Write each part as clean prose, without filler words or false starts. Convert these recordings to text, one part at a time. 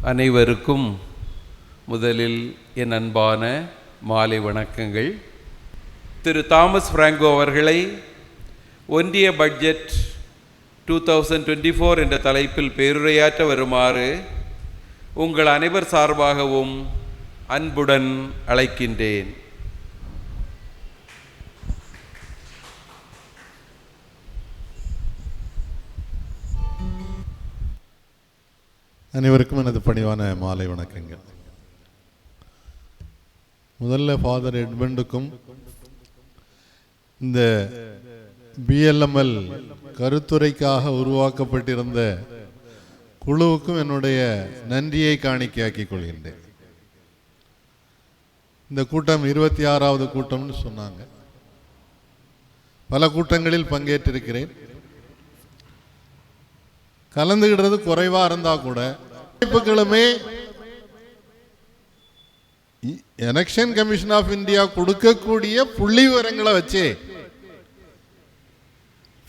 அனைவருக்கும் முதலில் என் அன்பான மாலை வணக்கங்கள். திரு தாமஸ் பிராங்கோ அவர்களை ஒன்றிய பட்ஜெட் 2024 என்ற தலைப்பில் பேருரையாற்ற வருமாறு உங்கள் அனைவர் சார்பாகவும் அன்புடன் அழைக்கின்றேன். அனைவருக்கும் எனது பணிவான மாலை வணக்கங்கள். முதல்ல ஃபாதர் எட்மண்டுக்கும் இந்த பிஎல்எம்எல் கருத்துரைக்காக உருவாக்கப்பட்டிருந்த குழுவுக்கும் என்னுடைய நன்றியை காணிக்கையாக்கிக் கொள்கின்றேன். இந்த கூட்டம் 26வது கூட்டம்னு சொன்னாங்க. பல கூட்டங்களில் பங்கேற்றிருக்கிறேன். கலந்துகிடுறது குறைவா இருந்தா கூட வாய்ப்புகளுமே எலெக்ஷன் கமிஷன் ஆஃப் இந்தியா கொடுக்கக்கூடிய புள்ளி விவரங்களை வச்சு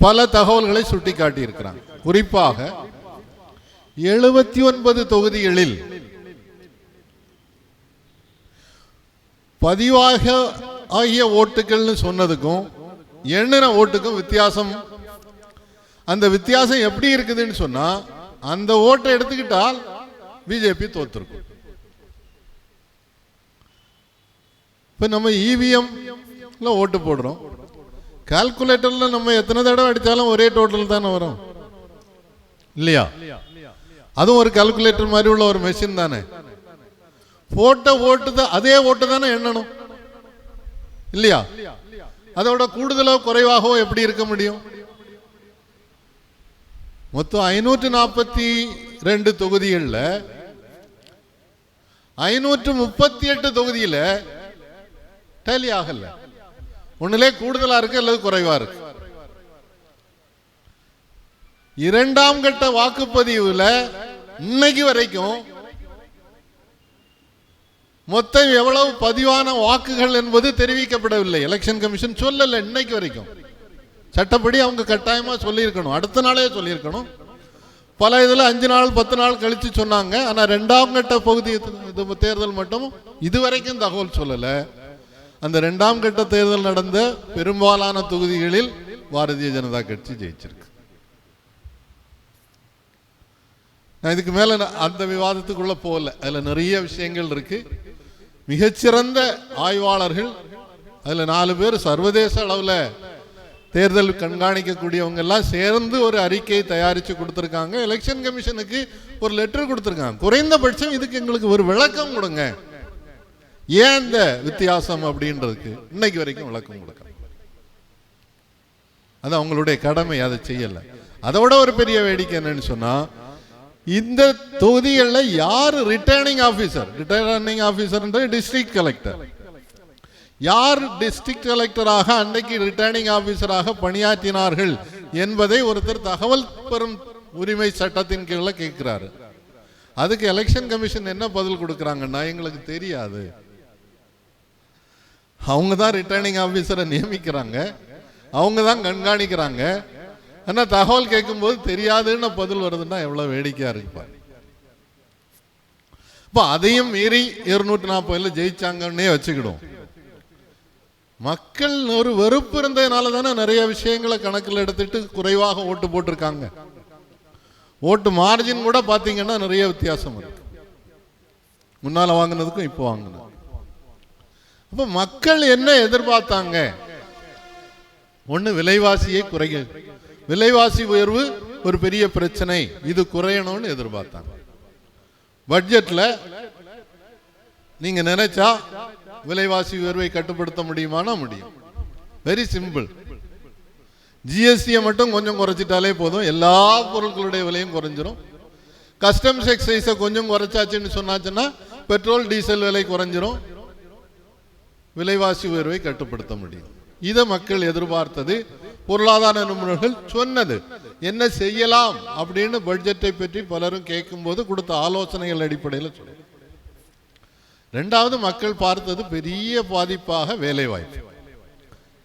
பல தகவல்களை சுட்டி காட்டி இருக்கிறாங்க. குறிப்பாக 79 தொகுதிகளில் பதிவாக ஆகிய ஓட்டுகள்னு சொன்னதுக்கும் எண்ணின ஓட்டுக்கும் வித்தியாசம். அந்த வித்தியாசம் எப்படி இருக்குதுன்னு சொன்னா, அந்த ஓட்டை எடுத்துக்கிட்டால் பிஜேபி தோத்துருக்கும். இப்ப நம்ம இவிஎம்ல ஓட்டு போடுறோம், கால்குலேட்டர்ல நம்ம எத்தனை தடவை அடித்தாலும் ஒரே டோட்டல் தானே வரும் இல்லையா? அதுவும் ஒரு கால்குலேட்டர் மாதிரி உள்ள ஒரு மெஷின் தானே. போட்ட ஓட்டு அதே ஓட்டு தானே எண்ணணும் இல்லையா? அதோட கூடுதலோ குறைவாகவோ எப்படி இருக்க முடியும்? மொத்தம் 542 தொகுதிகளில் 538 தொகுதியில் டேலி ஆகல. ஒண்ணுலே கூடுதலா இருக்கு அல்லது குறைவா இருக்கு. இரண்டாம் கட்ட வாக்குப்பதிவுல இன்னைக்கு வரைக்கும் மொத்தம் எவ்வளவு பதிவான வாக்குகள் என்பது தெரிவிக்கப்படவில்லை. எலெக்ஷன் கமிஷன் சொல்லல இன்னைக்கு வரைக்கும். சட்டப்படி அவங்க கட்டாயமா சொல்லியிருக்கணும், அடுத்த நாளே சொல்லியிருக்கணும். பல இதில் 5 நாள் 10 நாள் கழிச்சு சொன்னாங்க. ஆனால் 2ஆம் கட்ட பகுதி தேர்தல் மட்டும் இதுவரைக்கும் தகவல் சொல்லலை. அந்த 2ஆம் கட்ட தேர்தல் நடந்த பெரும்பாலான தொகுதிகளில் பாரதிய ஜனதா கட்சி ஜெயிச்சிருக்கு. நான் இதுக்கு மேல அந்த விவாதத்துக்குள்ள போகல. அதுல நிறைய விஷயங்கள் இருக்கு. மிகச்சிறந்த ஆய்வாளர்கள் அதுல 4 பேர் சர்வதேச அளவுல தேர்தல் கண்காணிக்கக்கூடியவங்க எல்லாம் சேர்ந்து ஒரு அறிக்கையை தயாரித்து கொடுத்துருக்காங்க. எலெக்ஷன் கமிஷனுக்கு ஒரு லெட்டர் கொடுத்துருக்காங்க. குறைந்தபட்சம் இதுக்கு எங்களுக்கு ஒரு விளக்கம் கொடுங்க, ஏன் இந்த வித்தியாசம் அப்படின்றதுக்கு இன்னைக்கு வரைக்கும் விளக்கம் கொடுக்க. அது அவங்களுடைய கடமை, அதை செய்யல. அதோட ஒரு பெரிய வேடிக்கை என்னன்னு சொன்னா, இந்த தொகுதிகளில் யார் ரிட்டர்னிங் ஆபீசர் டிஸ்ட்ரிக்ட் கலெக்டர், யார் டிஸ்ட்ரிக்ட் கலெக்டராக அன்னைக்கு ரிட்டர்னிங் ஆபீசராக பணியாற்றினார்கள் என்பதை ஒருத்தர் தகவல் பெறும் உரிமை சட்டத்தின் கீழே கேட்கிறாரு. அதுக்கு எலெக்ஷன் கமிஷன் என்ன பதில் கொடுக்கறாங்கன்னா, எங்களுக்கு தெரியாது. அவங்க தான் ரிட்டர்னிங் ஆபீசரை நியமிக்கிறாங்க, அவங்க தான் கண்காணிக்கிறாங்க. ஆனா தகவல் கேட்கும் போது தெரியாதுன்னு பதில் வருதுன்னா எவ்வளவு வேடிக்கையா இருக்கு. இப்ப அதையும் மீறி 240 ஜெயிச்சாங்கன்னே வச்சுக்கிடும். மக்கள் ஒரு வெறுப்பு இருந்ததுனால தானே நிறைய விஷயங்களை கணக்கில் எடுத்துட்டு குறைவாக ஓட்டு போட்டிருக்காங்க. ஓட்டு மார்ஜின் கூட பாத்தீங்கன்னா நிறைய வித்தியாசம் இருக்கு, முன்னால வாங்கினதுக்கும் இப்போ வாங்கினது. அப்ப மக்கள் என்ன எதிர்பார்த்தாங்க? ஒண்ணு, விலைவாசியை குறைக்க, விலைவாசி உயர்வு ஒரு பெரிய பிரச்சனை, இது குறையணும்னு எதிர்பார்த்தாங்க. பட்ஜெட்ல நீங்க நினைச்சா விலைவாசி உயர்வை கட்டுப்படுத்த முடியுமானா முடியும். Very simple. ஜிஎஸ்டியை மட்டும் கொஞ்சம் குறைச்சிட்டாலே போதும், எல்லா பொருட்களுடைய விலையும் குறைஞ்சிரும். கஸ்டம்ஸ் எக்ஸைஸை கொஞ்சம் குறைச்சாச்சுன்னு சொன்னாச்சுன்னா பெட்ரோல் டீசல் விலை குறைஞ்சிரும், விலைவாசி உயர்வை கட்டுப்படுத்த முடியும். இதை மக்கள் எதிர்பார்த்தது, பொருளாதார நிபுணர்கள் சொன்னது. என்ன செய்யலாம் அப்படின்னு பட்ஜெட்டை பற்றி பலரும் கேட்கும் போது கொடுத்த ஆலோசனைகள் அடிப்படையில் சொல்ல. இரண்டாவது, மக்கள் பார்த்தது பெரிய பாதிப்பாக வேலைவாய்ப்பு.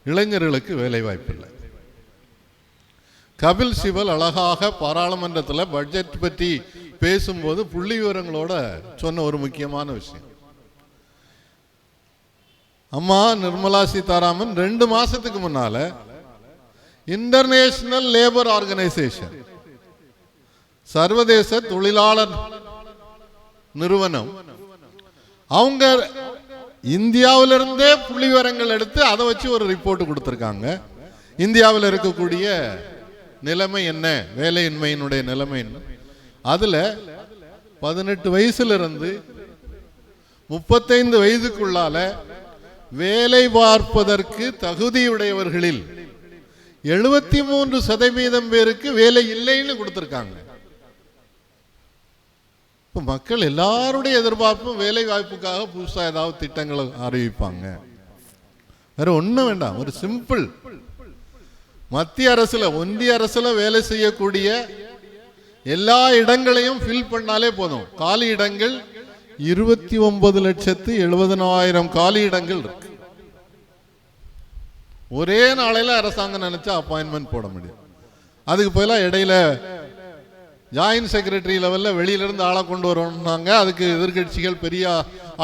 இளைஞர்களுக்கு வேலைவாய்ப்பு இல்லை. கபில் சிபல் அழகாக பாராளுமன்றத்தில் பட்ஜெட் பற்றி பேசும்போது புள்ளி விவரங்களோட சொன்ன ஒரு முக்கியமான விஷயம். அம்மா நிர்மலா சீதாராமன் 2 மாசத்துக்கு முன்னால இன்டர்நேஷனல் லேபர் ஆர்கனைசேஷன், சர்வதேச தொழிலாளர் நிறுவனம், அவங்க இந்தியாவிலிருந்தே புள்ளி விவரங்கள் எடுத்து அதை வச்சு ஒரு ரிப்போர்ட் கொடுத்திருக்காங்க. இந்தியாவில் இருக்கக்கூடிய நிலைமை என்ன, வேலையின்மையினுடைய நிலைமை என்ன. அதுல 18 வயசுல இருந்து 35 வயதுக்குள்ளால வேலை பார்ப்பதற்கு தகுதியுடையவர்களில் 73% பேருக்கு வேலை இல்லைன்னு கொடுத்திருக்காங்க. இப்ப மக்கள் எல்லாருடைய எதிர்பார்ப்பும் வேலை வாய்ப்புக்காக புதுசா ஏதாவது திட்டங்களை அறிவிப்பாங்க. வேற ஒண்ணும் வேண்டாம். ஒரு சிம்பிள், மத்திய அரசுல ஒன்றிய அரசுல வேலை செய்யக்கூடிய எல்லா இடங்களையும் ஃபில் பண்ணாலே போதும். காலி இடங்கள் 29,70,000 காலி இடங்கள் இருக்கு. ஒரே நாளையில அரசாங்கம் நினைச்சா அப்பாயின்மெண்ட் போட முடியும். அதுக்கு பதிலாக இடையில ஜாயின்ட் செக்ரட்டரி லெவல்ல வெளியில இருந்து ஆளை கொண்டு வரணும்னாங்க. அதுக்கு எதிர்கட்சிகள் பெரிய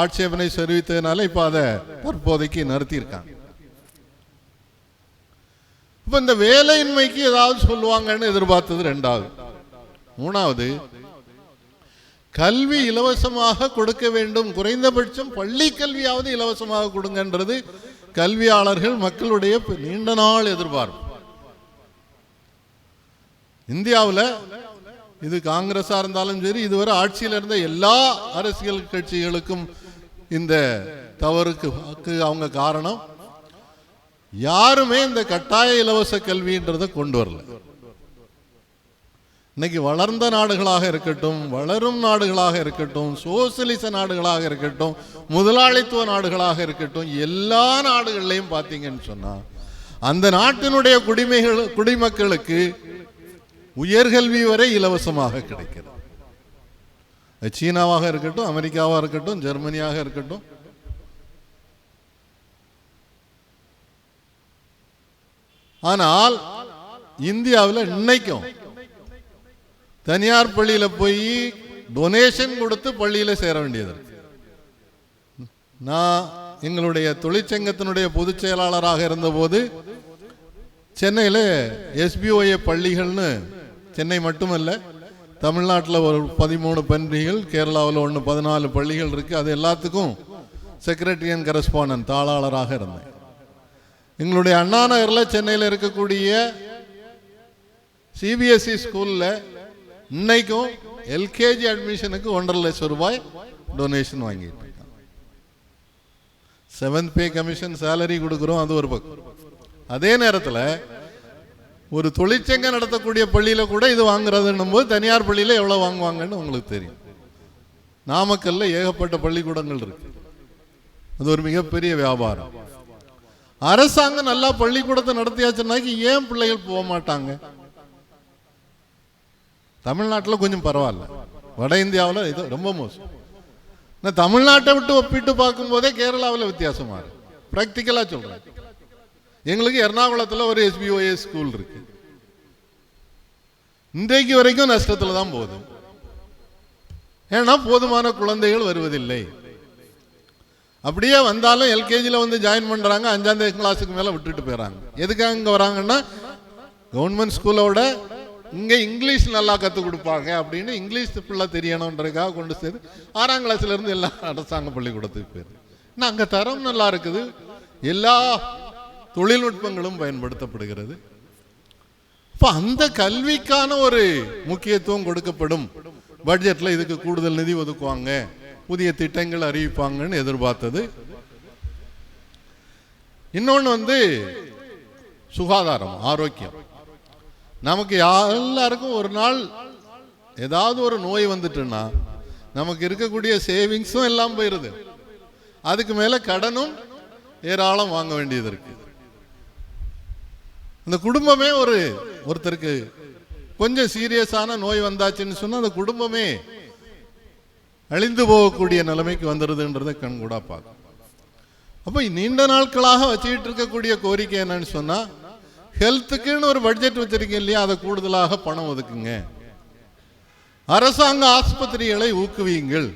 ஆட்சேபனை தெரிவித்ததுனால இப்ப அதை தற்போதைக்கு நிறுத்தியிருக்காங்க. இப்ப இந்த வேலையின்மைக்கு ஏதாவது சொல்லுவாங்கன்னு எதிர்பார்த்தது 2வது. 3வது, கல்வி இலவசமாக கொடுக்க வேண்டும், குறைந்தபட்சம் பள்ளி கல்வியாவது இலவசமாக கொடுங்கன்றது கல்வியாளர்கள் மக்களுடைய நீண்ட நாள் எதிர்பார்ப்பு. இந்தியாவில் இது காங்கிரஸா இருந்தாலும் சரி, இதுவரை ஆட்சியில் இருந்த எல்லா அரசியல் கட்சிகளுக்கும் இந்த தவறுக்கு அவங்க காரணம். யாருமே இந்த கட்டாய இலவச கல்வின்றதை கொண்டு வரல. இன்னைக்கு வளர்ந்த நாடுகளாக இருக்கட்டும், வளரும் நாடுகளாக இருக்கட்டும், சோசியலிச நாடுகளாக இருக்கட்டும், முதலாளித்துவ நாடுகளாக இருக்கட்டும், எல்லா நாடுகள்லையும் பார்த்தீங்கன்னு சொன்னா அந்த நாட்டினுடைய குடிமக்களுக்கு உயர்கல்வி வரை இலவசமாக கிடைக்கிறது. சீனாவாக இருக்கட்டும், அமெரிக்காவாக இருக்கட்டும், ஜெர்மனியாக இருக்கட்டும். ஆனால் இந்தியாவில் இன்னைக்கும் தனியார் பள்ளியில போய் டொனேஷன் கொடுத்து பள்ளியில சேர வேண்டியது. நான் எங்களுடைய தொழிற்சங்கத்தினுடைய பொதுச் செயலாளராக இருந்தபோது சென்னையில் SBOA பள்ளிகள்னு, சென்னை மட்டுமல்ல தமிழ்நாட்டில் ஒரு 13 பள்ளிகள், கேரளாவில் 14 பள்ளிகள் இருக்கு. அது எல்லாத்துக்கும் செக்ரட்டரி அண்ட் கரஸ்பாண்டன்ட் தாளாளராக இருந்தேன். எங்களுடைய அண்ணா நகரில் சென்னையில் இருக்கக்கூடிய CBSE ஸ்கூல்ல இன்னைக்கும் LKG அட்மிஷனுக்கு 1.5 லட்சம் ரூபாய் டொனேஷன் வாங்கிட்டு இருக்காங்க. 7th பே கமிஷன் சேலரி கொடுக்குறோம், அது ஒரு பக்கம். அதே நேரத்தில் ஒரு தொழிற்சங்கம் நடத்தக்கூடிய பள்ளியில கூட இது வாங்குறதுன்னும் போது தனியார் பள்ளியில எவ்வளவு வாங்குவாங்கன்னு உங்களுக்கு தெரியும். நாமக்கல்ல ஏகப்பட்ட பள்ளிக்கூடங்கள் இருக்கு. அது ஒரு மிகப்பெரிய வியாபாரம். அரசாங்கம் நல்லா பள்ளிக்கூடத்தை நடத்தியாச்சுன்னாக்கி ஏன் பிள்ளைகள் போக மாட்டாங்க? தமிழ்நாட்டில் கொஞ்சம் பரவாயில்ல, வட இந்தியாவில் இது ரொம்ப மோசம். நான் தமிழ்நாட்டை விட்டு ஒப்பிட்டு பார்க்கும் போதே கேரளாவில் வித்தியாசமா இருக்கு. பிராக்டிக்கலா சொல்றேன். எங்களுக்கு எர்ணாகுளத்தில் ஒரு SBOA ஸ்கூல் இருக்கு. இன்றைக்கு வரைக்கும் நஷ்டத்துல தான் போகுது. ஏன்னா போதுமான குழந்தைகள் வருவதில்லை. அப்படியே வந்தாலும் LKGல வந்து ஜாயின் பண்றாங்க, 5ஆம் கிளாஸுக்கு மேல விட்டுட்டு போயிடறாங்க. எதுக்காக இங்க வராங்கன்னா கவர்மெண்ட் ஸ்கூலோட இங்க இங்கிலீஷ் நல்லா கற்றுக் கொடுப்பாங்க அப்படின்னு, இங்கிலீஷ் பிள்ளை தெரியணுன்றதுக்காக கொண்டு சேர்த்து 6ஆம் கிளாஸ்ல இருந்து எல்லா அரசாங்க பள்ளிக்கூடத்துக்கு போயிரு. அங்க தரம் நல்லா இருக்குது, எல்லா தொழில்நுட்பங்களும் பயன்படுத்தப்படுகிறது. இப்ப அந்த கல்விக்கான ஒரு முக்கியத்துவம் கொடுக்கப்படும். பட்ஜெட்ல இதுக்கு கூடுதல் நிதி ஒதுக்குவாங்க, புதிய திட்டங்கள் அறிவிப்பாங்கன்னு எதிர்பார்த்தது. இன்னொன்னு வந்து சுகாதாரம், ஆரோக்கியம். நமக்கு எல்லாருக்கும் ஒரு நாள் ஏதாவது ஒரு நோய் வந்துட்டுன்னா நமக்கு இருக்கக்கூடிய சேவிங்ஸும் எல்லாம் போயிருது. அதுக்கு மேல கடனும் ஏராளம் வாங்க வேண்டியது இருக்கு. அந்த குடும்பமே ஒருத்தருக்கு கொஞ்சம் சீரியஸான நோய் வந்தாச்சுன்னு சொன்னா அந்த குடும்பமே அழிந்து போகக்கூடிய நிலைமைக்கு வந்துடுதுன்றதை கண்கூடா பார்க்கும். அப்ப நீண்ட நாட்களாக வச்சுக்கிட்டு இருக்கக்கூடிய கோரிக்கை என்னன்னு சொன்னா, ஹெல்த்துக்குன்னு ஒரு பட்ஜெட் வச்சிருக்கீங்க இல்லையா, அதை கூடுதலாக பணம் ஒதுக்குங்க. அரசாங்க ஆஸ்பத்திரிகளை ஊக்குவியுங்கள்.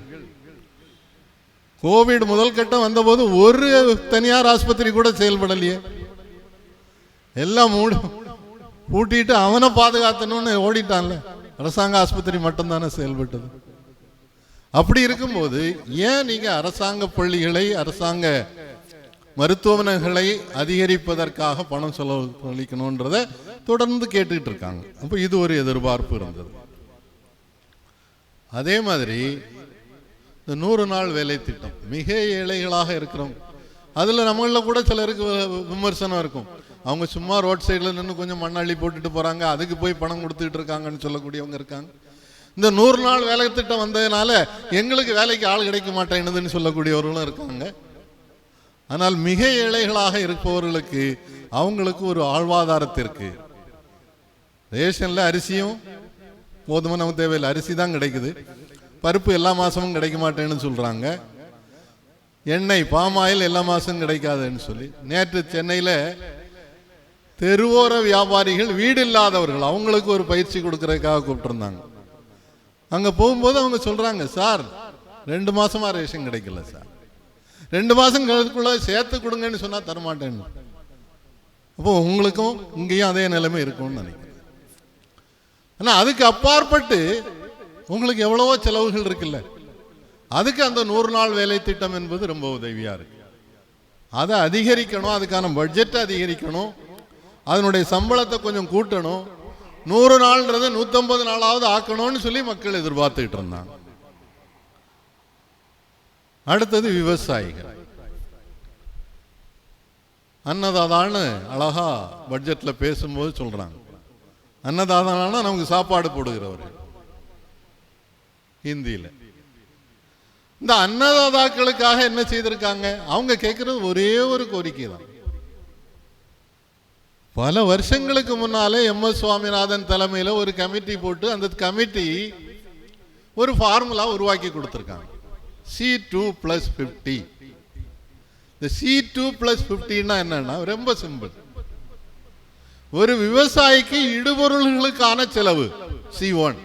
கோவிட் முதல் கட்டம் வந்தபோது ஒரு தனியார் ஆஸ்பத்திரி கூட செயல்படலையே. எல்லாம் பூட்டிட்டு அவனை பாதுகாத்தணும்னு ஓடிட்டான்ல. அரசாங்க ஆஸ்பத்திரி மட்டும்தானே செயல்பட்டது. அப்படி இருக்கும்போது ஏன் நீங்க அரசாங்க பள்ளிகளை, அரசாங்க மருத்துவமனைகளை அதிகரிப்பதற்காக பணம் செலவழிக்கணும்ன்றத தொடர்ந்து கேட்டுக்கிட்டு இருக்காங்க. அப்போ இது ஒரு எதிர்பார்ப்பு இருந்தது. அதே மாதிரி இந்த 100 நாள் வேலை திட்டம், மிக ஏழைகளாக இருக்கிறோம். அதில் நம்மளில் கூட சிலருக்கு விமர்சனம் இருக்கும். அவங்க சும்மா ரோட் சைடில் நின்று கொஞ்சம் மண்ணள்ளி போட்டுட்டு போகிறாங்க, அதுக்கு போய் பணம் கொடுத்துட்டு இருக்காங்கன்னு சொல்லக்கூடியவங்க இருக்காங்க. இந்த 100 நாள் வேலை திட்டம் வந்ததுனால எங்களுக்கு வேலைக்கு ஆள் கிடைக்க மாட்டேங்குதுன்னு சொல்லக்கூடியவர்களும் இருக்காங்க. ஆனால் மிக ஏழைகளாக இருப்பவர்களுக்கு அவங்களுக்கு ஒரு வாழ்வாதாரத்திற்கு ரேஷனில் அரிசியும் போதுமான தேவையில்லை, அரிசி தான் கிடைக்குது. பருப்பு எல்லா மாதமும் கிடைக்க மாட்டேன்னு சொல்கிறாங்க. எண்ணெய் பாமாயில் எல்லா மாதமும் கிடைக்காதுன்னு சொல்லி நேற்று சென்னையில் தெருவோர வியாபாரிகள், வீடு இல்லாதவர்கள், அவங்களுக்கு ஒரு பயிற்சி கொடுக்கறதுக்காக கூப்பிட்டுருந்தாங்க. அங்கே போகும்போது அவங்க சொல்கிறாங்க, சார் 2 மாதமா ரேஷன் கிடைக்கல சார், 2 மாதங்களுக்குள்ள சேர்த்து கொடுங்கன்னு சொன்னால் தரமாட்டேன்னு. அப்போ உங்களுக்கும் இங்கேயும் அதே நிலைமை இருக்கும்னு நினைக்கிறேன். ஆனால் அதுக்கு அப்பாற்பட்டு உங்களுக்கு எவ்வளவோ செலவுகள் இருக்குல்ல, அதுக்கு அந்த 100 நாள் வேலை திட்டம் என்பது ரொம்ப உதவியாக இருக்கு. அதை அதிகரிக்கணும், அதுக்கான பட்ஜெட்டை அதிகரிக்கணும், அதனுடைய சம்பளத்தை கொஞ்சம் கூட்டணும். 100 நாள்ன்றது 150 நாளாவது ஆக்கணும்னு சொல்லி மக்கள் எதிர்பார்த்துக்கிட்டு இருந்தாங்க. அடுத்தது விவசாயிகள். அன்னதாதான்னு அழகா பட்ஜெட்ல பேசும்போது சொல்றாங்க. அன்னதாதானா நமக்கு சாப்பாடு போடுகிறவர் ஹிந்தியில. இந்த அன்னதாதாக்களுக்காக என்ன செய்திருக்காங்க? அவங்க கேட்கறது ஒரே ஒரு கோரிக்கை தான். பல வருஷங்களுக்கு முன்னாலே MS சுவாமிநாதன் தலைமையில் ஒரு கமிட்டி போட்டு அந்த கமிட்டி ஒரு ஃபார்முலா உருவாக்கி கொடுத்துருக்காங்க. C2+50. இந்த C2+50 என்னன்னா ரொம்ப சிம்பிள். ஒரு விவசாயிக்கு இடுபொருள்களுக்கான செலவு C1.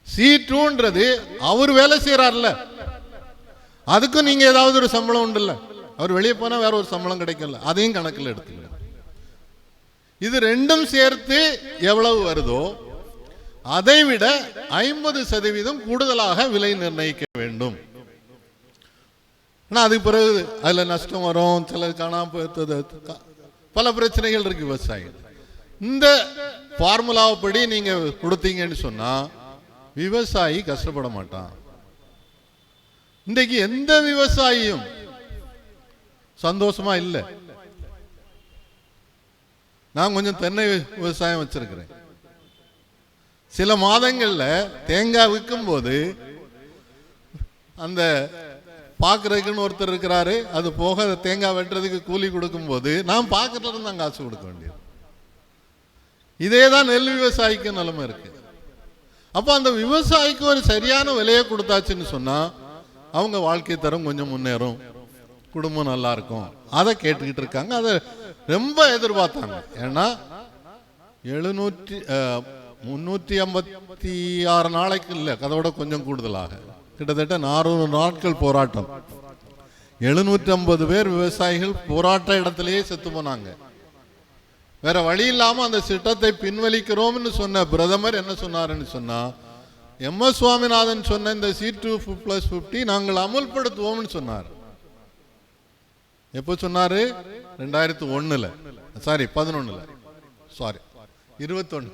C2ன்றது அவர் வேலை செய்யறாருல, அதுக்கும் நீங்க ஏதாவது ஒரு சம்பளம் உண்டுல்ல. அவர் வெளியே போனா வேற ஒரு சம்பளம் கிடைக்கல, அதையும் கணக்கில் எடுத்துக்கல. இது ரெண்டும் சேர்த்து எவ்வளவு வருதோ அதை விட 50% கூடுதலாக விலை நிர்ணயிக்க வேண்டும். அதுக்கு பிறகு அதுல நஷ்டம் வரும், சில காணாம பல பிரச்சனைகள் இருக்கு விவசாயிகள். இந்த ஃபார்முலாவை படி நீங்க கொடுத்தீங்கன்னு சொன்னா விவசாயி கஷ்டப்பட மாட்டான். இன்றைக்கு எந்த விவசாயியும் சந்தோஷமா இல்லை. நான் கொஞ்சம் தென்னை விவசாயம் வச்சிருக்கிறேன். சில மாதங்கள்ல தேங்காய் விற்கும் போது அந்த பாக்குறதுக்குன்னு ஒருத்தர் இருக்கிறாரு, அது போக தேங்காய் வெட்டுறதுக்கு கூலி கொடுக்கும் போது நான் பாக்கிறதுல இருந்து தான் காசு கொடுக்க வேண்டியது. இதேதான் நெல் விவசாயிக்கு நிலைமை இருக்கு. அப்போ அந்த விவசாயிக்கு ஒரு சரியான விலையை கொடுத்தாச்சுன்னு சொன்னா அவங்க வாழ்க்கை தரம் கொஞ்சம் முன்னேறும், குடும்பம் நல்லா இருக்கும். அதை கேட்டுக்கிட்டு இருக்காங்க, அதை ரொம்ப எதிர்பார்த்தாங்க. ஏன்னா 356 நாளைக்கு இல்லை, அதோட கொஞ்சம் கூடுதலாக கிட்டத்தட்ட 400 நாட்கள் போராட்டம். 750 பேர் விவசாயிகள் போராட்ட இடத்திலேயே செத்து போனாங்க. வேற வழி இல்லாம அந்த திட்டத்தை பின்வலிக்கிறோம்னு சொன்ன பிரதமர் என்ன சொன்னாருன்னு சொன்னா, MS சுவாமிநாதன் சொன்ன இந்த C2+50 நாங்கள் அமுல்படுத்துவோம்னு சொன்னார். எப்போ சொன்னாரு? 2001 சாரி 11 சாரி 21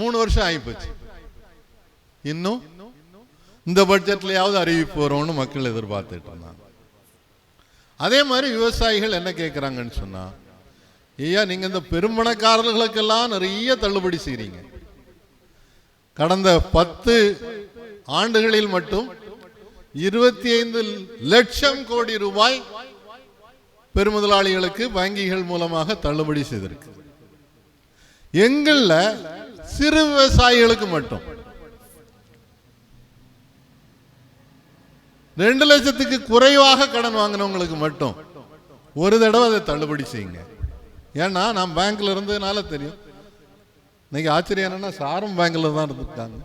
3 வருஷம் ஆகிப்போச்சு. இன்னும் இந்த பட்ஜெட்லயாவது அறிவிப்பு வரும்னு மக்கள் எதிர்பார்த்துட்டு இருந்தாங்க. அதே மாதிரி விவசாயிகள் என்ன கேட்கிறாங்கன்னு சொன்னா, ஐயா நீங்க இந்த பெரும்பணக்காரர்களுக்கெல்லாம் நிறைய தள்ளுபடி செய்றீங்க. கடந்த 10 ஆண்டுகளில் மட்டும் 25 லட்சம் கோடி ரூபாய் பெருமுதலாளிகளுக்கு வங்கிகள் மூலமாக தள்ளுபடி செய்திருக்கு. எங்கள்ல சிறு விவசாயிகளுக்கு மட்டும் 2 லட்சத்துக்கு குறைவாக கடன் வாங்கினவங்களுக்கு மட்டும் ஒரு தடவை அதை தள்ளுபடி செய்யுங்க. ஏன்னா நான் பேங்க்ல இருந்ததுனால தெரியும், இன்னைக்கு ஆச்சரியம் என்னன்னா சாரும் பேங்க்ல தான் இருந்திருக்காங்க.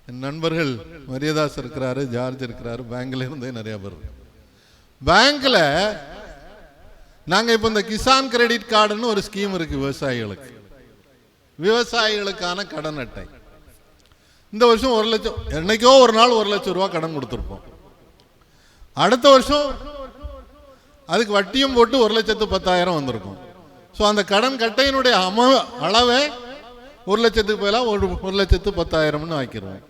என் நண்பர்கள் மரியதாஸ் இருக்கிறாரு, ஜார்ஜ் இருக்கிறாரு, பேங்க்ல இருந்தே நிறைய பேர். பேங்க்ல நாங்க இப்ப இந்த கிசான் கிரெடிட் கார்டுன்னு ஒரு ஸ்கீம் இருக்கு விவசாயிகளுக்கு, விவசாயிகளுக்கான கடன் அட்டை. இந்த வருஷம் 1 லட்சம், என்னைக்கோ ஒரு நாள் 1 லட்சம் ரூபாய் கடன் கொடுத்துருப்போம். அடுத்த வருஷம் அதுக்கு வட்டியும் போட்டு 1,10,000 வந்திருக்கும். ஸோ அந்த கடன் கட்டையினுடைய அளவை 1 லட்சத்துக்கு பதிலாக 1,10,000 ஆக்கிடுவோம்.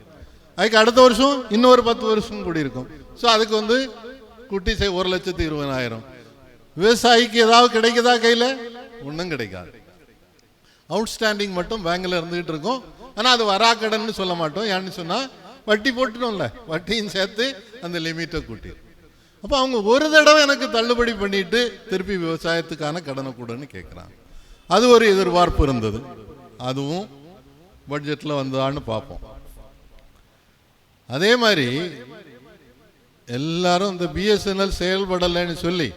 அதுக்கு அடுத்த வருஷம் இன்னொரு 10 வருஷம் கூடி இருக்கும். ஸோ அதுக்கு குட்டி 1,20,000. விவசாயிக்கு ஏதாவது கிடைக்குதா? கையில் ஒன்றும் கிடைக்காது. அவுட்ஸ்டாண்டிங் மட்டும் பேங்க்ல இருந்துகிட்டு இருக்கும். ஆனால் அது வராக்கடன்னு சொல்ல மாட்டோம். ஏன்னு சொன்னால் வட்டி போட்டுட்டோம்ல, வட்டியும் சேர்த்து அந்த லிமிட்டை கூட்டி. அப்போ அவங்க ஒரு தடவை எனக்கு தள்ளுபடி பண்ணிட்டு திருப்பி விவசாயத்துக்கான கடனை கூடன்னு கேட்குறாங்க. அது ஒரு எதிர்பார்ப்பு இருந்தது. அதுவும் பட்ஜெட்டில் வந்ததான்னு பார்ப்போம். அதே மாதிரி எல்லாரும் இந்த பிஎஸ்என்எல் செயல்படலைன்னு சொல்லி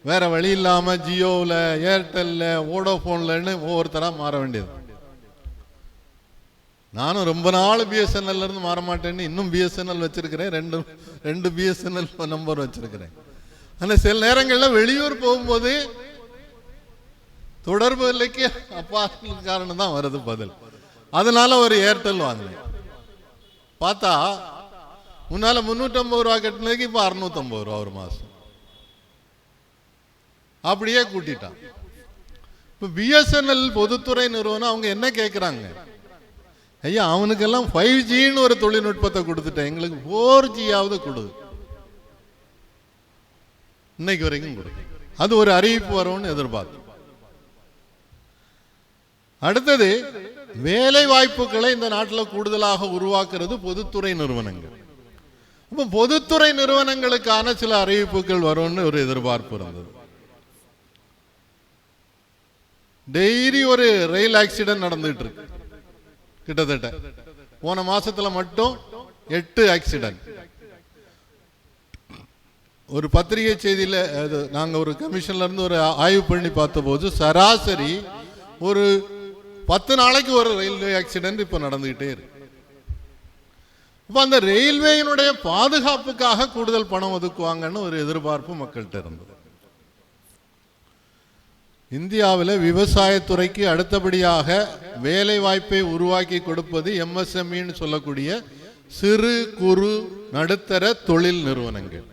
வேற வழி இல்லாமல் ஜியோவில், ஏர்டெல்லில், வோடோஃபோன்லன்னு ஒவ்வொருத்தராக மாற வேண்டியது. நானும் ரொம்ப நாள் பிஎஸ்என்எல் இருந்து மாற மாட்டேன்னு இன்னும் பிஎஸ்என்எல் வச்சிருக்கிறேன். ரெண்டு பிஎஸ்என்எல் நம்பர் வச்சிருக்கிறேன். ஆனால் சில நேரங்களில் வெளியூர் போகும்போது தொடர்பு இல்லைக்கு அப்பா காரணம் தான் வருது பதில். அதனால ஒரு ஏர்டெல் வாங்கினேன். பார்த்தா முன்னால 350 ரூபா கட்டினதுக்கு இப்போ 650 ரூபா ஒரு மாசம். அப்படியே கூட்டிட்டான். இப்போ பிஎஸ்என்எல் பொதுத்துறை நிறுவனம் அவங்க என்ன கேட்குறாங்க? ஐயா, அவனுக்கெல்லாம் 5Gன்னு ஒரு தொழில்நுட்பத்தை கொடுத்துட்டேன், எங்களுக்கு 4Gயாவது கொடு. இன்னைக்கு வரைக்கும் கொடுக்கு. அது ஒரு அறிவிப்பு வரும்னு எதிர்பார்த்தோம். அடுத்தது வேலை வாய்ப்புகளை இந்த நாட்டில் கூடுதலாக உருவாக்குறது பொதுத்துறை நிறுவனங்கள். அப்போ பொதுத்துறை நிறுவனங்களுக்கான சில அறிவிப்புகள் வரும்னு ஒரு எதிர்பார்ப்பு இருந்தது. டெய்லி ஒரு ரயில் ஆக்சிடென்ட் நடந்துட்டு இருக்கு. கிட்டத்தட்ட போன மாசத்துல மட்டும் 8 ஆக்சிடென்ட். ஒரு பத்திரிகை செய்தியில நாங்க ஒரு கமிஷன்ல இருந்து ஒரு ஆய்வு பண்ணி பார்த்தபோது சராசரி ஒரு 10 நாளைக்கு ஒரு ரயில்வே ஆக்சிடென்ட் இப்ப நடந்துகிட்டே இருக்கு. இப்ப அந்த ரயில்வேயினுடைய பாதுகாப்புக்காக கூடுதல் பணம் ஒதுக்குவாங்கன்னு ஒரு எதிர்பார்ப்பு மக்கள்கிட்ட இருந்தது. இந்தியாவில் விவசாயத்துறைக்கு அடுத்தபடியாக வேலை வாய்ப்பை உருவாக்கி கொடுப்பது எம்எஸ்எம்இன்னு சொல்லக்கூடிய சிறு குறு நடுத்தர தொழில் நிறுவனங்கள்.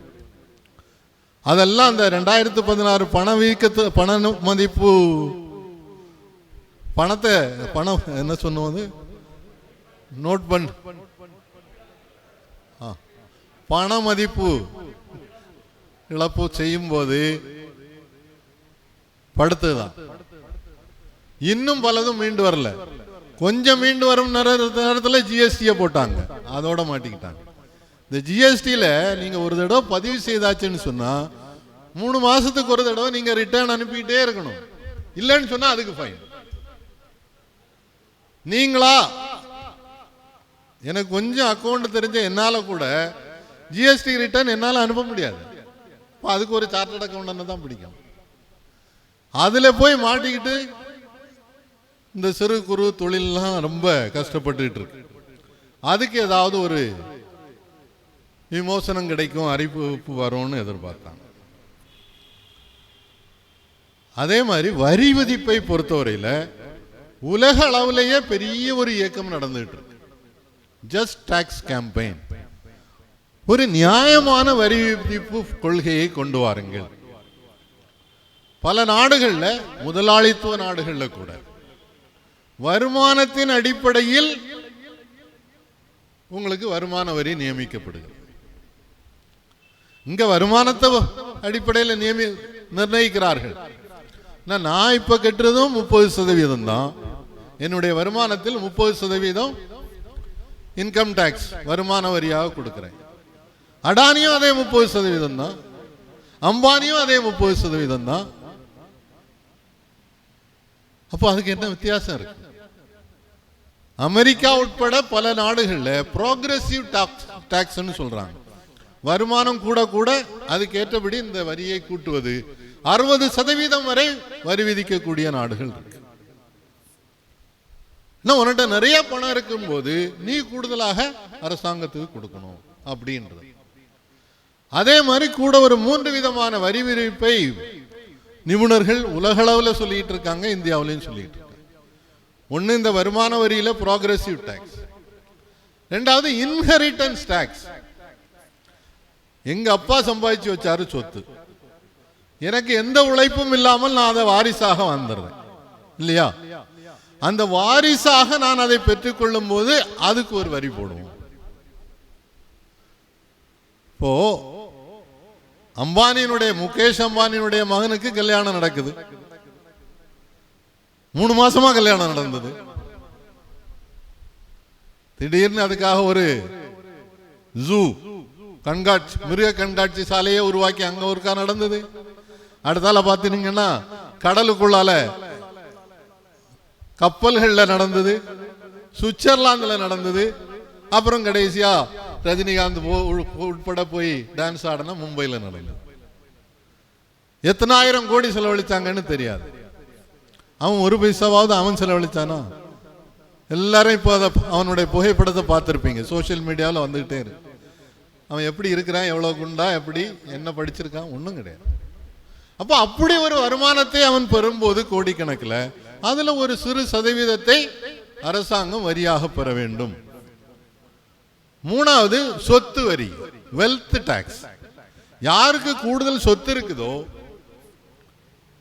அதெல்லாம் அந்த 2016 பண மதிப்பு பணம் என்ன சொன்னது நோட் பண்ண பண மதிப்பு இழப்பு செய்யும் போது படுத்துதான். இன்னும் பலதும் மீண்டு வரல. கொஞ்சம் மீண்டு வரும் நேரத்தில் ஜிஎஸ்டியை போட்டாங்க, அதோட மாட்டிக்கிட்டாங்க. இந்த ஜிஎஸ்டியில் நீங்க ஒரு தடவை பதிவு செய்தாச்சுன்னு சொன்னா 3 மாசத்துக்கு ஒரு தடவை நீங்க ரிட்டர்ன் அனுப்பிட்டே இருக்கணும். இல்லைன்னு சொன்னா அதுக்கு ஃபைன். நீங்களா எனக்கு கொஞ்சம் அக்கௌண்ட் தெரிஞ்ச என்னால கூட ஜிஎஸ்டி ரிட்டர்ன் என்னால அனுப்ப முடியாது. அதுக்கு ஒரு சார்ட்டர்ட் அக்கௌண்ட் தான் பிடிக்கும். அதுல போய் மாட்டிக்கிட்டு இந்த சிறு குறு தொழிலாம் ரொம்ப கஷ்டப்பட்டு இருக்கு. அதுக்கு ஏதாவது ஒரு விமோசனம் கிடைக்கும், அறிவிப்பு வரும்னு எதிர்பார்த்தாங்க. அதே மாதிரி வரி விதிப்பை பொறுத்தவரையில் உலக அளவிலேயே பெரிய ஒரு இயக்கம் நடந்துட்டு இருக்கு. Just tax campaign. ஒரு நியாயமான வரி விதிப்பு கொள்கையை கொண்டு வாருங்கள். பல நாடுகளில், முதலாளித்துவ நாடுகளில் கூட வருமானத்தின் அடிப்படையில் உங்களுக்கு வருமான வரி நியமிக்கப்படுகிறது. இங்க வருமானத்தை அடிப்படையில் நிர்ணயிக்கிறார்கள். நான் இப்ப கட்டுறதும் 30% தான். என்னுடைய வருமானத்தில் 30% இன்கம் டாக்ஸ் வருமான வரியாக கொடுக்கிறேன். அடானியும் அதே 30% தான், அம்பானியும் அதே 30% தான். அப்போ அதுக்கு என்ன வித்தியாசம் இருக்கு? அமெரிக்கா உட்பட பல நாடுகளில் ப்ரோக்ரெசிவ் டாக்ஸ்ன்னு சொல்றாங்க. வருமானம் கூட கூட அதுக்கு ஏற்றபடி இந்த வரியை கூட்டுவது 60% வரை வரி விதிக்கக்கூடிய நாடுகள் இருக்கு. இன்னும் உன்கிட்ட நிறைய பணம் இருக்கும்போது நீ கூடுதலாக அரசாங்கத்துக்கு கொடுக்கணும் அப்படின்றது. அதே மாதிரி கூட ஒரு 3 விதமான வரி விதிப்பை நிபுணர்கள் உலகளவில் சொல்லிட்டு இருக்காங்க, இந்தியாவிலையும் சொல்லிட்டு இருக்காங்க. ஒன்று இந்த வருமான வரியில ப்ராக்ரெசிவ் டாக்ஸ், ரெண்டாவது இன்ஹெரிட்டன்ஸ் டாக்ஸ். எங்க அப்பா சம்பாதிச்சு வச்சாரு சொத்து, எனக்கு எந்த உழைப்பும் இல்லாமல் நான் அதை வாரிசாக வந்துடுறேன் இல்லையா? அந்த வாரிசாக நான் அதை பெற்றுக்கொள்ளும் போது அதுக்கு ஒரு வரி போடுவோம். இப்போ அம்பானியினுடைய முகேஷ் அம்பானியினுடைய மகனுக்கு கல்யாணம் நடக்குது, 3 மாசமா கல்யாணம் நடந்தது. திடீர்னு அதுக்காக ஒரு ஜூ கண்காட்சி, மிருக கண்காட்சி சாலையை உருவாக்கி அங்க ஒருக்கா நடந்தது. அடுத்தால பாத்தீங்கன்னா கடலுக்குள்ளால கப்பல்கள்ல நடந்தது, சுவிட்சர்லாந்துல நடந்தது. அப்புறம் கடைசியா ரஜினிகாந்த் உட்பட போய் டான்ஸ் ஆடினா மும்பையில் நடந்தது. எத்தனை ஆயிரம் கோடி செலவழிச்சாங்கன்னு தெரியாது. அவன் ஒரு பைசாவாவது அவன் செலவழிச்சானா? எல்லாரும் இப்போ அவனுடைய புகைப்படத்தை பார்த்துருப்பீங்க, சோசியல் மீடியாவில் வந்துகிட்டே இருக்கு. அவன் எப்படி இருக்கிறான், எவ்வளோ குண்டா, எப்படி என்ன படிச்சிருக்கான், ஒன்றும் கிடையாது. அப்போ அப்படி ஒரு வருமானத்தை அவன் பெறும்போது கோடிக்கணக்கில் அதுல ஒரு சிறு சதவீதத்தை அரசாங்கம் வரியாக பெற வேண்டும். 3வது சொத்து வரி, வெல்த் டாக்ஸ். யாருக்கு கூடுதல் சொத்து இருக்குதோ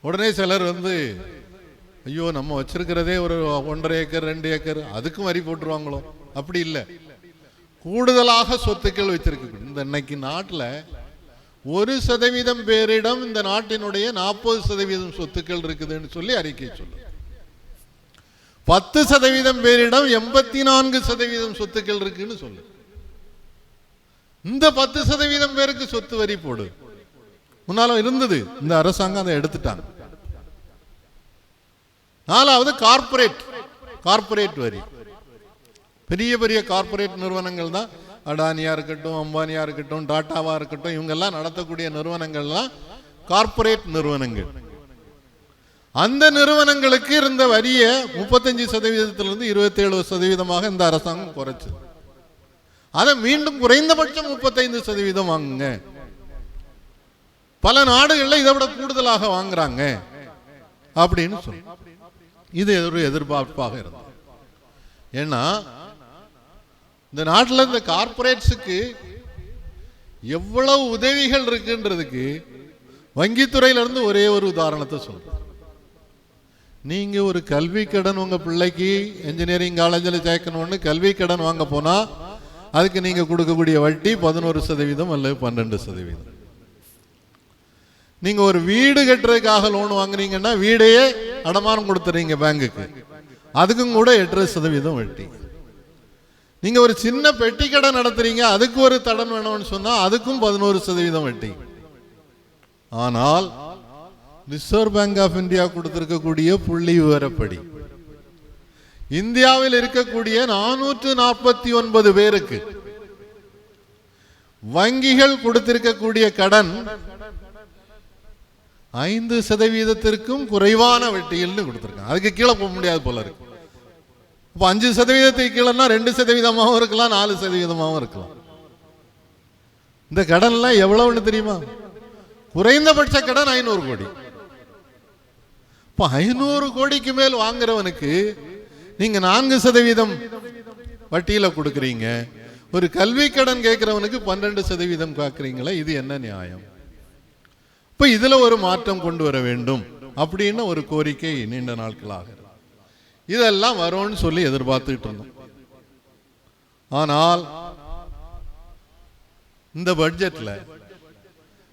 உடனே சிலர் ஐயோ நம்ம வச்சிருக்கிறதே ஒரு 1.5 ஏக்கர் 2 ஏக்கர் அதுக்கும் வரி போட்டுருவாங்களோ? அப்படி இல்லை. கூடுதலாக சொத்துக்கள் வச்சிருக்கு. இந்த இன்னைக்கு நாட்டில் 1% பேரிடம் இந்த நாட்டினுடைய 40% சொத்துக்கள் இருக்குதுன்னு சொல்லி அறிக்கை சொல்லு. 10% பேரிடம் 84% சொத்துக்கள் இருக்குன்னு சொல்லு. இந்த 10% பேருக்கு சொத்து வரி போடு. முன்னாலும் இருந்தது, இந்த அரசாங்கம் அதை எடுத்துட்டாங்க. 4வது கார்ப்பரேட் வரி. பெரிய பெரிய கார்ப்பரேட் நிறுவனங்கள் தான், அடானியா இருக்கட்டும், அம்பானியா இருக்கட்டும், டாட்டாவா இருக்கட்டும், இவங்கெல்லாம் நடத்தக்கூடிய நிறுவனங்கள்லாம் கார்ப்பரேட் நிறுவனங்கள். அந்த நிறுவனங்களுக்கு இருந்த வரியை 35%லிருந்து 27% இந்த அரசாங்கம் குறைச்சு, அதை மீண்டும் குறைந்தபட்சம் 35% வாங்குங்க. பல நாடுகளில் இதை விட கூடுதலாக வாங்குறாங்க அப்படின்னு சொல்லி இது ஒரு எதிர்பார்ப்பாக இருந்தது. ஏன்னா இந்த நாட்டில் இந்த கார்பரேட்ஸுக்கு எவ்வளவு உதவிகள் இருக்குன்றதுக்கு வங்கித்துறையிலிருந்து ஒரே ஒரு உதாரணத்தை சொல்றேன். நீங்க ஒரு கல்வி கடன் உங்க பிள்ளைக்கு இன்ஜினியரிங் காலேஜில் சேர்க்கணும்னு கல்வி கடன் வாங்க போனா அதுக்கு நீங்க கொடுக்கக்கூடிய வட்டி 11% அல்லது 12%. நீங்க ஒரு வீடு கட்டுறதுக்காக லோன் வாங்குறீங்கன்னா வீடையே அடமானம் கொடுத்துறீங்க பேங்குக்கு, அதுக்கும் கூட 8% வட்டி. நீங்க ஒரு சின்ன பெட்டி கடை நடத்துறீங்க, அதுக்கு ஒரு தடன் வேணும்னு சொன்னா அதுக்கும் 11% வட்டி. ஆனால் ரிசர்வ் பேங்க் ஆஃப் இந்தியா கொடுத்திருக்கக்கூடிய புள்ளி விவரப்படி இந்தியாவில் இருக்கக்கூடிய 449 பேருக்கு வங்கிகள் கொடுத்திருக்கக்கூடிய கடன் 5%க்கும் குறைவான வட்டியில் கொடுத்திருக்காங்க. அதுக்கு கீழே போக முடியாது போல இருக்கு. 5% கீழேன்னா 2% இருக்கலாம், 4% இருக்கலாம். இந்த கடன்லாம் எவ்வளவுன்னு தெரியுமா? குறைந்தபட்ச கடன் 500 கோடி. இப்போ 500 கோடிக்கு மேல் வாங்குறவனுக்கு நீங்க 4% வட்டியில கொடுக்குறீங்க, ஒரு கல்வி கடன் கேட்கிறவனுக்கு 12% கேட்கிறீங்களா? இது என்ன நியாயம்? இப்போ இதுல ஒரு மாற்றம் கொண்டு வர வேண்டும் அப்படின்னு ஒரு கோரிக்கை நீண்ட நாட்களாக இதெல்லாம் வரும்னு சொல்லி எதிர்பார்த்துட்டு இருந்தோம். ஆனால் இந்த பட்ஜெட்ல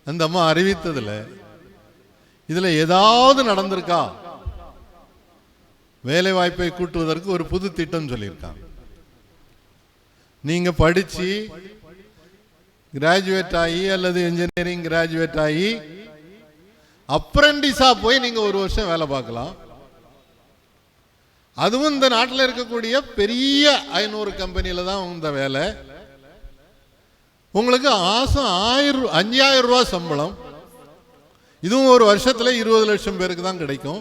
அந்த அம்மா அறிவித்ததுல இதுல ஏதாவது நடந்திருக்கா? வேலை வாய்ப்பை கூட்டுவதற்கு ஒரு புது திட்டம் சொல்லியிருக்காங்க. நீங்க படிச்சு கிராஜுவேட் ஆகி அல்லது இன்ஜினியரிங் கிராஜுவேட் ஆகி அப்ரெண்டிஸா போய் நீங்க 1 வருஷம் வேலை பார்க்கலாம். அதுவும் இந்த நாட்டில் இருக்கக்கூடிய பெரிய 500 கம்பெனியில தான் இந்த வேலை. உங்களுக்கு மாசம் 5000 ரூபாய் சம்பளம். இதுவும் ஒரு வருஷத்துல 20 லட்சம் பேருக்கு தான் கிடைக்கும்.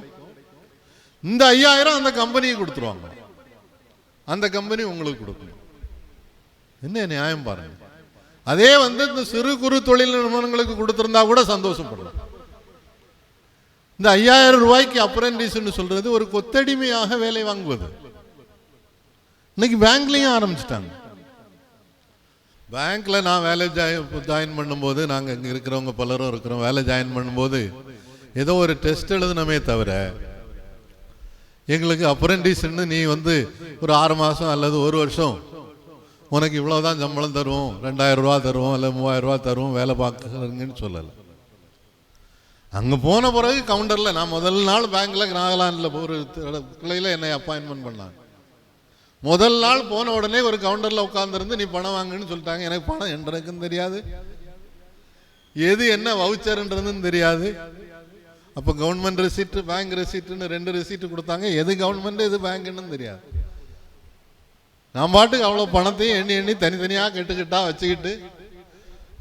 இந்த 5000 அந்த கம்பெனிக்கு கொடுத்துருவாங்க. அந்த கம்பெனி உங்களுக்கு கொடுக்கணும். என்ன நியாயம் பாருங்க. அதே இந்த சிறு குறு தொழில் நிறுவனங்களுக்கு கொடுத்திருந்தா கூட சந்தோஷப்படலாம். இந்த 5000 ரூபாய்க்கு அப்ரெண்டிஸ்ன்னு சொல்றது ஒரு கொத்தடிமையாக வேலை வாங்குவது. இன்னைக்கு பேங்க்லயும் ஆரம்பிச்சுட்டாங்க. பேங்க்ல நான் வேலை ஜாயின் பண்ணும்போது, நாங்கள் இங்கே இருக்கிறவங்க பலரும் இருக்கிறோம், வேலை ஜாயின் பண்ணும்போது ஏதோ ஒரு டெஸ்ட் எழுதுனமே தவிர எங்களுக்கு அப்ரெண்டிஸ்ன்னு நீ ஒரு 6 மாதம் அல்லது 1 வருஷம் உனக்கு இவ்வளோதான் சம்பளம் தருவோம், 2000 ரூபா தருவோம் இல்லை 3000 ரூபா தருவோம், வேலை பார்க்குறீங்கன்னு சொல்லலை. அங்கே போன பிறகு கவுண்டரில் நான் முதல் நாள் பேங்க்கில் நாகாலாண்டில் ஒரு கிளையில் என்னை அப்பாயின்மெண்ட் பண்ணாங்க. முதல் நாள் போன உடனே ஒரு கவுண்டரில் உட்காந்துருந்து நீ பணம் வாங்குன்னு சொல்லிட்டாங்க. எனக்கு பணம் என்றதுக்கும் தெரியாது, எது என்ன வவுச்சர்ன்றதுன்னு தெரியாது. அப்போ கவர்மெண்ட் ரெசிப்ட் பேங்க் ரெசிப்ட்னு 2 ரெசிப்ட் கொடுத்தாங்க. எது கவர்மெண்ட் எது பேங்க்னு தெரியாது. நான் பாட்டுக்கு அவ்வளோ பணத்தையும் எண்ணி எண்ணி தனித்தனியாக கெட்டுக்கிட்டா வச்சுக்கிட்டு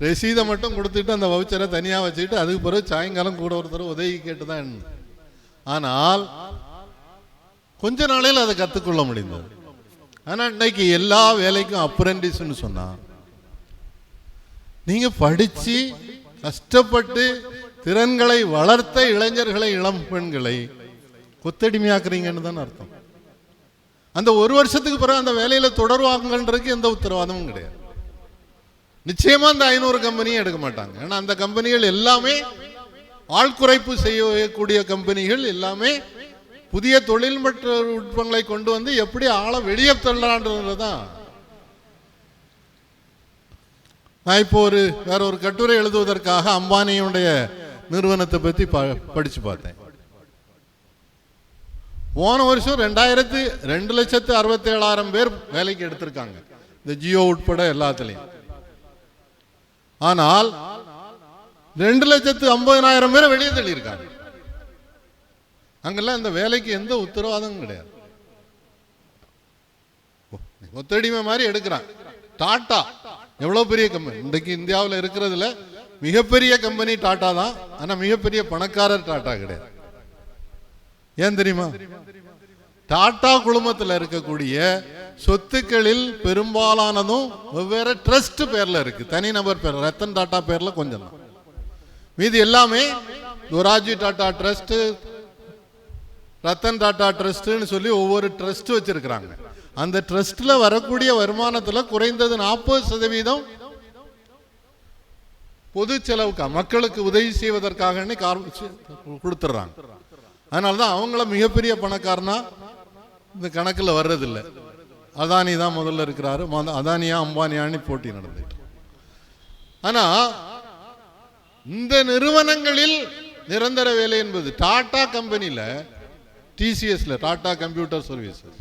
ரசீதை மட்டும் கொடுத்துட்டு அந்த வவுச்சரை தனியாக வச்சுக்கிட்டு அதுக்கு பிறகு சாயங்காலம் கூட ஒருத்தர் உதவி கேட்டு தான் எண்ணு. ஆனால் கொஞ்ச நாளையில் அதை கற்றுக்கொள்ள முடிந்தது. ஆனால் இன்னைக்கு எல்லா வேலைக்கும் அப்ரெண்டிஸ்ன்னு சொன்னா நீங்க படிச்சு கஷ்டப்பட்டு திறன்களை வளர்த்த இளைஞர்களை, இளம் பெண்களை கொத்தடிமையாக்குறீங்கன்னு தான் அர்த்தம். அந்த 1 வருஷத்துக்கு பிறகு அந்த வேலையில தொடர்வாங்கன்றதுக்கு எந்த உத்தரவாதமும் கிடையாது. நிச்சயமா அந்த 500 கம்பெனியும் எடுக்க மாட்டாங்க. ஏன்னா அந்த கம்பெனிகள் எல்லாமே ஆள்குறைப்பு செய்யக்கூடிய கம்பெனிகள், எல்லாமே புதிய தொழில்நுட்பங்களை கொண்டு எப்படி ஆளை வெளியே தள்ளலான்றதுதான். நான் இப்போ வேற ஒரு கட்டுரை எழுதுவதற்காக அம்பானியுடைய நிறுவனத்தை பத்தி படிச்சு பார்த்தேன். போன வருஷம் 2,67,000 பேர் வேலைக்கு எடுத்திருக்காங்க, இந்த ஜியோ உட்பட எல்லாத்துலயும். ஆனால் 2,50,000 பேரை வெளியே தள்ளியிருக்காங்க. அங்கெல்லாம் இந்த வேலைக்கு எந்த உத்தரவாதமும் கிடையாது. ஒத்தடிமை மாதிரி எடுக்கிறான். டாடா எவ்வளவு பெரிய கம்பெனி, இன்றைக்கு இந்தியாவில் இருக்கிறதுல மிகப்பெரிய கம்பெனி டாடா தான். ஆனா மிகப்பெரிய பணக்காரர் டாடா கிடையாது. ஏன் தெரியுமா? டாடா குழுமத்தில் இருக்கக்கூடிய சொத்துக்களில் பெரும்பாலானதும் வெவ்வேறு ட்ரஸ்ட் பேர்ல இருக்கு, தனிநபர் பேர். ரத்தன் டாடா பேர்ல கொஞ்சம் தான், மீதி எல்லாமே துராஜி டாடா ட்ரஸ்ட், ரத்தன் டாடா ட்ரஸ்ட்னு சொல்லி ஒவ்வொரு ட்ரஸ்ட் வச்சிருக்கிறாங்க. அந்த ட்ரஸ்ட்ல வரக்கூடிய வருமானத்துல குறைந்தது 40% பொது செலவுக்கு, மக்களுக்கு உதவி செய்வதற்காக கொடுத்துட்றாங்க. அதனாலதான் அவங்கள மிகப்பெரிய பணக்காரனா இந்த கணக்கில் வர்றதில்லை. அதானி தான் முதல்ல இருக்கிறாரு. அதானியா அம்பானியான்னு போட்டி நடந்துட்டு. ஆனா இந்த நிறுவனங்களில் நிரந்தர வேலை என்பது டாடா கம்பெனியில, டிசிஎஸ்ல, டாடா கம்ப்யூட்டர் சர்வீசஸ்,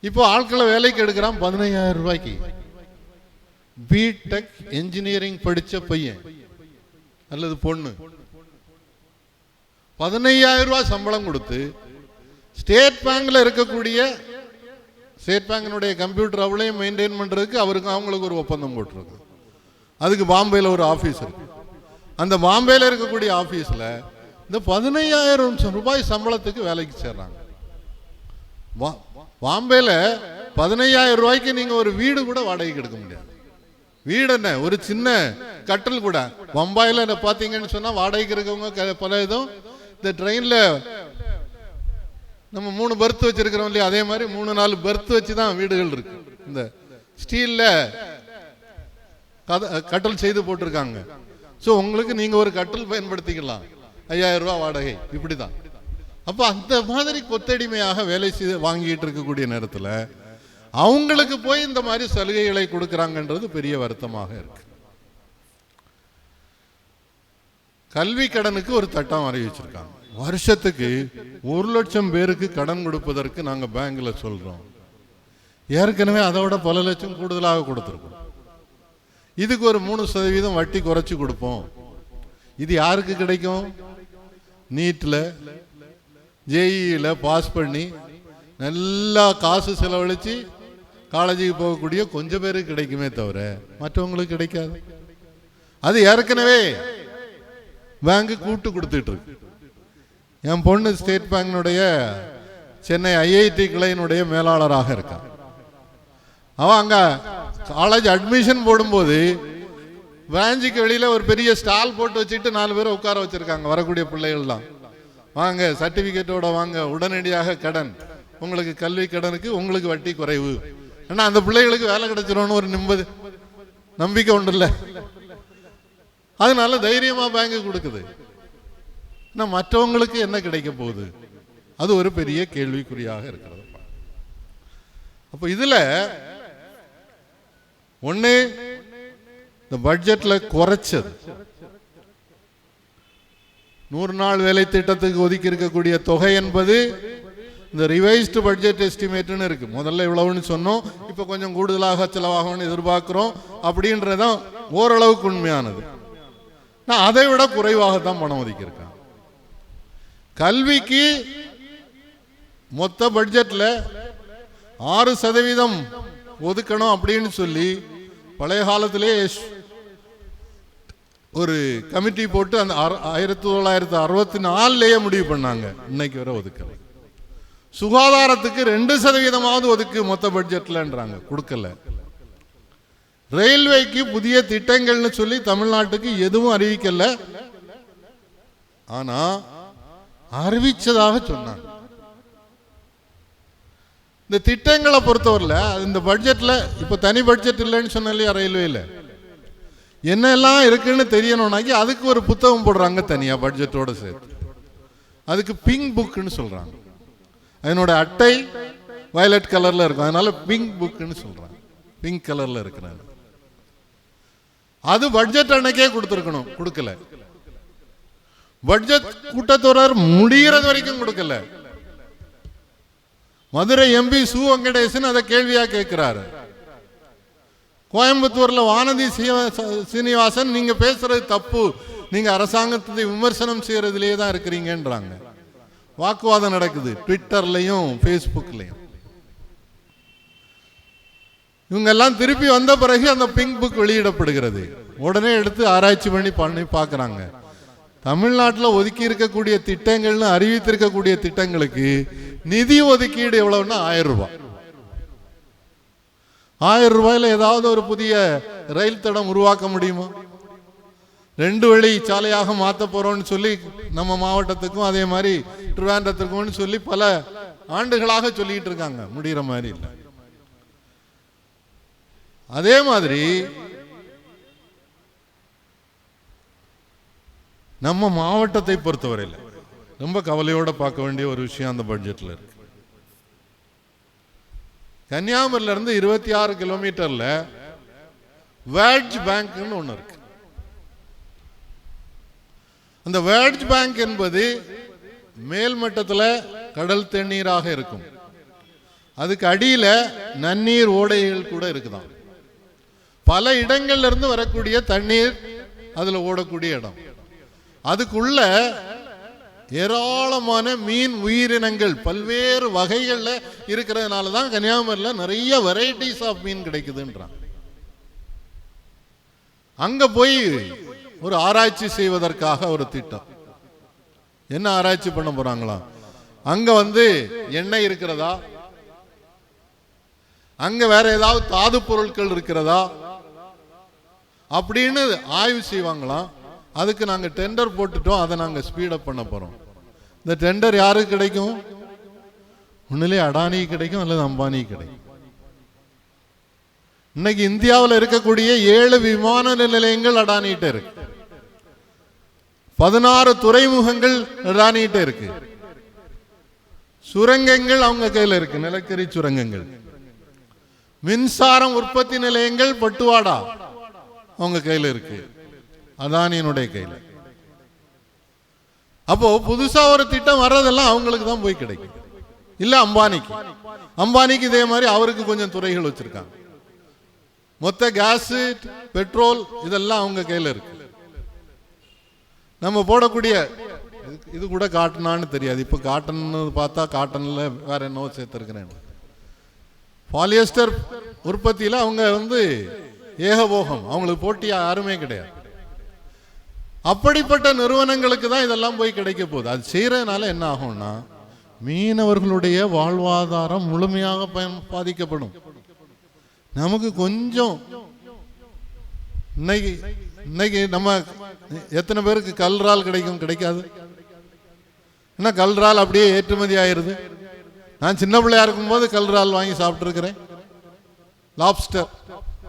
இப்போ ஆட்களை வேலைக்கு எடுக்கிறான் 15,000 ரூபாய்க்கு. பிடெக் என்ஜினியரிங் படிச்ச பையன் அல்லது பொண்ணு 15,000 ரூபாய் சம்பளம் கொடுத்து ஸ்டேட் பேங்க்ல இருக்கக்கூடிய, ஸ்டேட் பேங்கினுடைய கம்ப்யூட்டர் அவளையும் மெயின்டைன் பண்றதுக்கு அவங்களுக்கு ஒரு ஒப்பந்தம் போட்டிருக்கு. அதுக்கு பாம்பேல ஒரு ஆபீஸ் இருக்கு. அந்த பாம்பேல இருக்கக்கூடிய ஆபீஸ்ல இந்த 15,000 ரூபாய் சம்பளத்துக்கு வேலைக்கு சேர்றாங்க. பாம்பேல 15,000 ரூபாய்க்கு நீங்க ஒரு வீடு கூட வாடகைக்கு எடுக்க முடியாது. வீடு என்ன, ஒரு சின்ன கட்டல் கூட. பம்பாயில பாத்தீங்கன்னு சொன்னா வாடகைக்கு இருக்கவங்க பல இதுவும், இந்த ட்ரெயின்ல நம்ம 3 பெர்த் வச்சிருக்கிறோம் இல்லையா, அதே மாதிரி 3-4 பெர்த் வச்சுதான் வீடுகள் இருக்கு. இந்த ஸ்டீல்ல கட்டல் செய்து போட்டிருக்காங்க. ஸோ உங்களுக்கு நீங்க ஒரு கட்டல் பயன்படுத்திக்கலாம், 5,000 ரூபாய் வாடகை, இப்படிதான். அப்ப அந்த மாதிரி கொத்தடிமையாக வேலை செய்து வாங்கிட்டு இருக்கக்கூடிய நேரத்தில் அவங்களுக்கு போய் இந்த மாதிரி சலுகைகளை கொடுக்கறாங்கன்றது பெரிய வருத்தமாக இருக்கு. கல்வி கடனுக்கு ஒரு திட்டம் அறிவிச்சிருக்காங்க. வருஷத்துக்கு 1,00,000 பேருக்கு கடன் கொடுப்பதற்கு நாங்க பேங்க்ல சொல்றோம். ஏற்கனவே அதோட பல லட்சம் கூடுதலாக கொடுத்திருக்கோம். இதுக்கு ஒரு 3% வட்டி குறைச்சு கொடுப்போம். இது யாருக்கு கிடைக்கும்? நீட்ல, ஜேஇல பாஸ் பண்ணி நல்லா காசு செலவழிச்சு காலேஜுக்கு போகக்கூடிய கொஞ்சம் பேருக்கு கிடைக்குமே தவிர மற்றவங்களுக்கு கிடைக்காது. அது ஏற்கனவே பேங்க் கூட்டு கொடுத்துட்டு இருக்கு. என் பொண்ணு ஸ்டேட் பேங்கினுடைய சென்னை ஐஐடி கிளையினுடைய மேலாளராக இருக்கான். அவன் அங்க காலேஜ் அட்மிஷன் போடும்போது பிரான்ச்சுக்கு வெளியில ஒரு பெரிய ஸ்டால் போட்டு வச்சுட்டு 4 பேரை உட்கார வச்சிருக்காங்க. வரக்கூடிய பிள்ளைகள்லாம் வாங்க, சர்டிபிகேட்டோட வாங்க, உடனடியாக கடன், உங்களுக்கு கல்வி கடனுக்கு உங்களுக்கு வட்டி குறைவு. ஏன்னா அந்த பிள்ளைகளுக்கு வேலை கிடைச்சிரும்னு ஒரு நம்பிக்கை உண்டு இல்ல, அதனால தைரியமா பேங்க் கொடுக்குது. மற்றவங்களுக்கு என்ன கிடைக்க போகுது? அது ஒரு பெரிய கேள்விக்குறியாக இருக்கிறது. அப்ப இதுல ஒண்ணு, இந்த பட்ஜெட்ல குறைச்சது 100 நாள் வேலை திட்டத்துக்கு ஒதுக்கி இருக்கக்கூடிய தொகை என்பது இந்த ரிவைஸ்டு பட்ஜெட் எஸ்டிமேட்னு இருக்கு. முதல்ல இவ்வளவுன்னு சொன்னோம், இப்ப கொஞ்சம் கூடுதலாக செலவாகும்னு எதிர்பார்க்கிறோம் அப்படின்றதான் ஓரளவுக்கு உண்மையானது. நான் அதை விட குறைவாகத்தான் பணம் ஒதுக்கியிருக்கேன். கல்விக்கு மொத்த பட்ஜெட்ல 6% ஒதுக்கணும் அப்படின்னு சொல்லி பழைய காலத்திலே ஒரு கமிட்டி போட்டு அந்த 1964 முடிவு பண்ணாங்க. இன்னைக்கு வரை ஒதுக்கல. சுகாதாரத்துக்கு 2% ஒதுக்கு மொத்த பட்ஜெட்லன்றாங்க, கொடுக்கல. ரயில்வேக்கு புதிய திட்டங்கள்னு சொல்லி தமிழ்நாட்டுக்கு எதுவும் அறிவிக்கல. ஆனா அறிவிச்சதாக சொன்னாங்க. இந்த திட்டங்களை பொறுத்தவரையில் இந்த பட்ஜெட்ல இப்ப தனி பட்ஜெட் இல்லைன்னு சொன்ன இல்லையா, ரயில்வேல என்னெல்லாம் இருக்குன்னு தெரியணும்னாக்கி அதுக்கு ஒரு புத்தகம் போடுறாங்க தனியா பட்ஜெட்டோட சேர்த்து. அதுக்கு பிங்க் புக்னு சொல்றாங்க. அதனோட அட்டை வயலட் கலர்ல இருக்கும், அதனால பிங்க் புக்னு சொல்றாங்க. பிங்க் கலர்ல இருக்கிறாங்க. அது பட்ஜெட் அன்னைக்கே கொடுத்திருக்கணும், கொடுக்கல. பட்ஜெட் கூட்டத்தொடர் முடிகிறது வரைக்கும் கொடுக்கல. மதுரை எம்பி சு வெங்கடேசன் அதை கேள்வியா கேட்கிறாரு. கோயம்புத்தூர்ல வானதி சீனிவாசன், நீங்க பேசுறது தப்பு, நீங்க அரசாங்கத்தை விமர்சனம் செய்யறதுலேயே தான் இருக்கிறீங்கன்றாங்க. வாக்குவாதம் நடக்குது ட்விட்டர்லையும் பேஸ்புக்லையும். இவங்க எல்லாம் திருப்பி வந்த பிறகு அந்த பிங்க் புக் வெளியிடப்படுகிறது. உடனே எடுத்து ஆராய்ச்சி பண்ணி பார்க்கறாங்க. தமிழ்நாட்டில் ஒதுக்கி இருக்கக்கூடிய திட்டங்கள்னு அறிவித்திருக்கக்கூடிய திட்டங்களுக்கு நிதி ஒதுக்கீடு எவ்வளவுன்னா 1000 ரூபாய். 1000 ரூபாயில ஏதாவது ஒரு புதிய ரயில் தடம் உருவாக்க முடியுமா? 2 வழி சாலையாக மாற்ற போறோம்னு சொல்லி நம்ம மாவட்டத்துக்கும் அதே மாதிரி திருவாண்டத்துக்கும் சொல்லி பல ஆண்டுகளாக சொல்லிட்டு இருக்காங்க, முடிகிற மாதிரி இல்லை. அதே மாதிரி நம்ம மாவட்டத்தை பொறுத்தவரையில் ரொம்ப கவலையோட பார்க்க வேண்டிய ஒரு விஷயம் அந்த பட்ஜெட்ல இருக்கு. கன்னியாகுமரியில இருந்து 26 கிலோமீட்டர்ல வேர்ல்ட் பேங்க்னு ஒண்ணு இருக்கு. அந்த வேர்ல்ட் பேங்க் என்பது மேல்மட்டத்தில் கடல் தண்ணீராக இருக்கும். அதுக்கு அடியில நன்னீர் ஓடைகள் கூட இருக்குதான். பல இடங்கள்ல இருந்து வரக்கூடிய தண்ணீர் அதுல ஓடக்கூடிய இடம். அதுக்குள்ள ஏராளமான மீன் உயிரினங்கள் பல்வேறு வகைகள்ல இருக்கிறதுனால தான் கன்னியாகுமரியில் நிறைய வெரைட்டிஸ் ஆஃப் மீன் கிடைக்குதுன்றான். அங்க போய் ஒரு ஆராய்ச்சி செய்வதற்காக ஒரு திட்டம். என்ன ஆராய்ச்சி பண்ண போறாங்களா? அங்க எண்ணெய் இருக்கிறதா, அங்க வேற ஏதாவது தாது பொருட்கள் இருக்கிறதா அப்படின்னு ஆய்வு செய்வாங்களாம். அதுக்கு நாங்க டெண்டர் போட்டுட்டோம், அதை நாங்க ஸ்பீடப் பண்ண போறோம். இந்த டெண்டர் யாருக்கு கிடைக்கும்? ஒண்ணுலே அடானி கிடைக்கும் அல்லது அம்பானி கிடைக்கும். இன்னைக்கு இந்தியாவில் இருக்கக்கூடிய 7 விமான நிலையங்கள் அடானிட்ட இருக்கு. 16 துறைமுகங்கள் அடானிட்ட இருக்கு. சுரங்கங்கள் அவங்க கையில் இருக்கு, நிலக்கரி சுரங்கங்கள். மின்சாரம் உற்பத்தி நிலையங்கள் பட்டுவாடா அவங்க கையில் இருக்கு, அதானியினுடைய கையில். அப்போ புதுசா ஒரு திட்டம் வர்றதெல்லாம் அவங்களுக்கு தான் போய் கிடைக்கும், இல்ல அம்பானிக்கு. அம்பானிக்கு இதே மாதிரி அவருக்கு கொஞ்சம் துறைகள் வச்சிருக்காங்க. மொத்த கேஸ் பெட்ரோல் இதெல்லாம் அவங்க கையில் இருக்கு. நம்ம போடக்கூடிய இது கூட காட்டனான்னு தெரியாது. இப்ப காட்டன் பார்த்தா காட்டன்ல வேற என்னவோ சேர்த்திருக்கிறேன். பாலியஸ்டர் உற்பத்தியில அவங்க ஏகபோகம், அவங்களுக்கு போட்டி யாருமே கிடையாது. அப்படிப்பட்ட நிறுவனங்களுக்கு தான் இதெல்லாம் போய் கிடைக்க போகுது. அது செய்யறதுனால என்ன ஆகும்னா மீனவர்களுடைய வாழ்வாதாரம் முழுமையாக பாதிக்கப்படும். நமக்கு கொஞ்சம் இன்னைக்கு நம்ம எத்தனை பேருக்கு கல்றால் கிடைக்காது? என்ன கல்றால் அப்படியே ஏற்றுமதி ஆயிருது. நான் சின்ன பிள்ளையா இருக்கும்போது கல்றால் வாங்கி சாப்பிட்டு இருக்கிறேன். லாப்ஸ்டர்,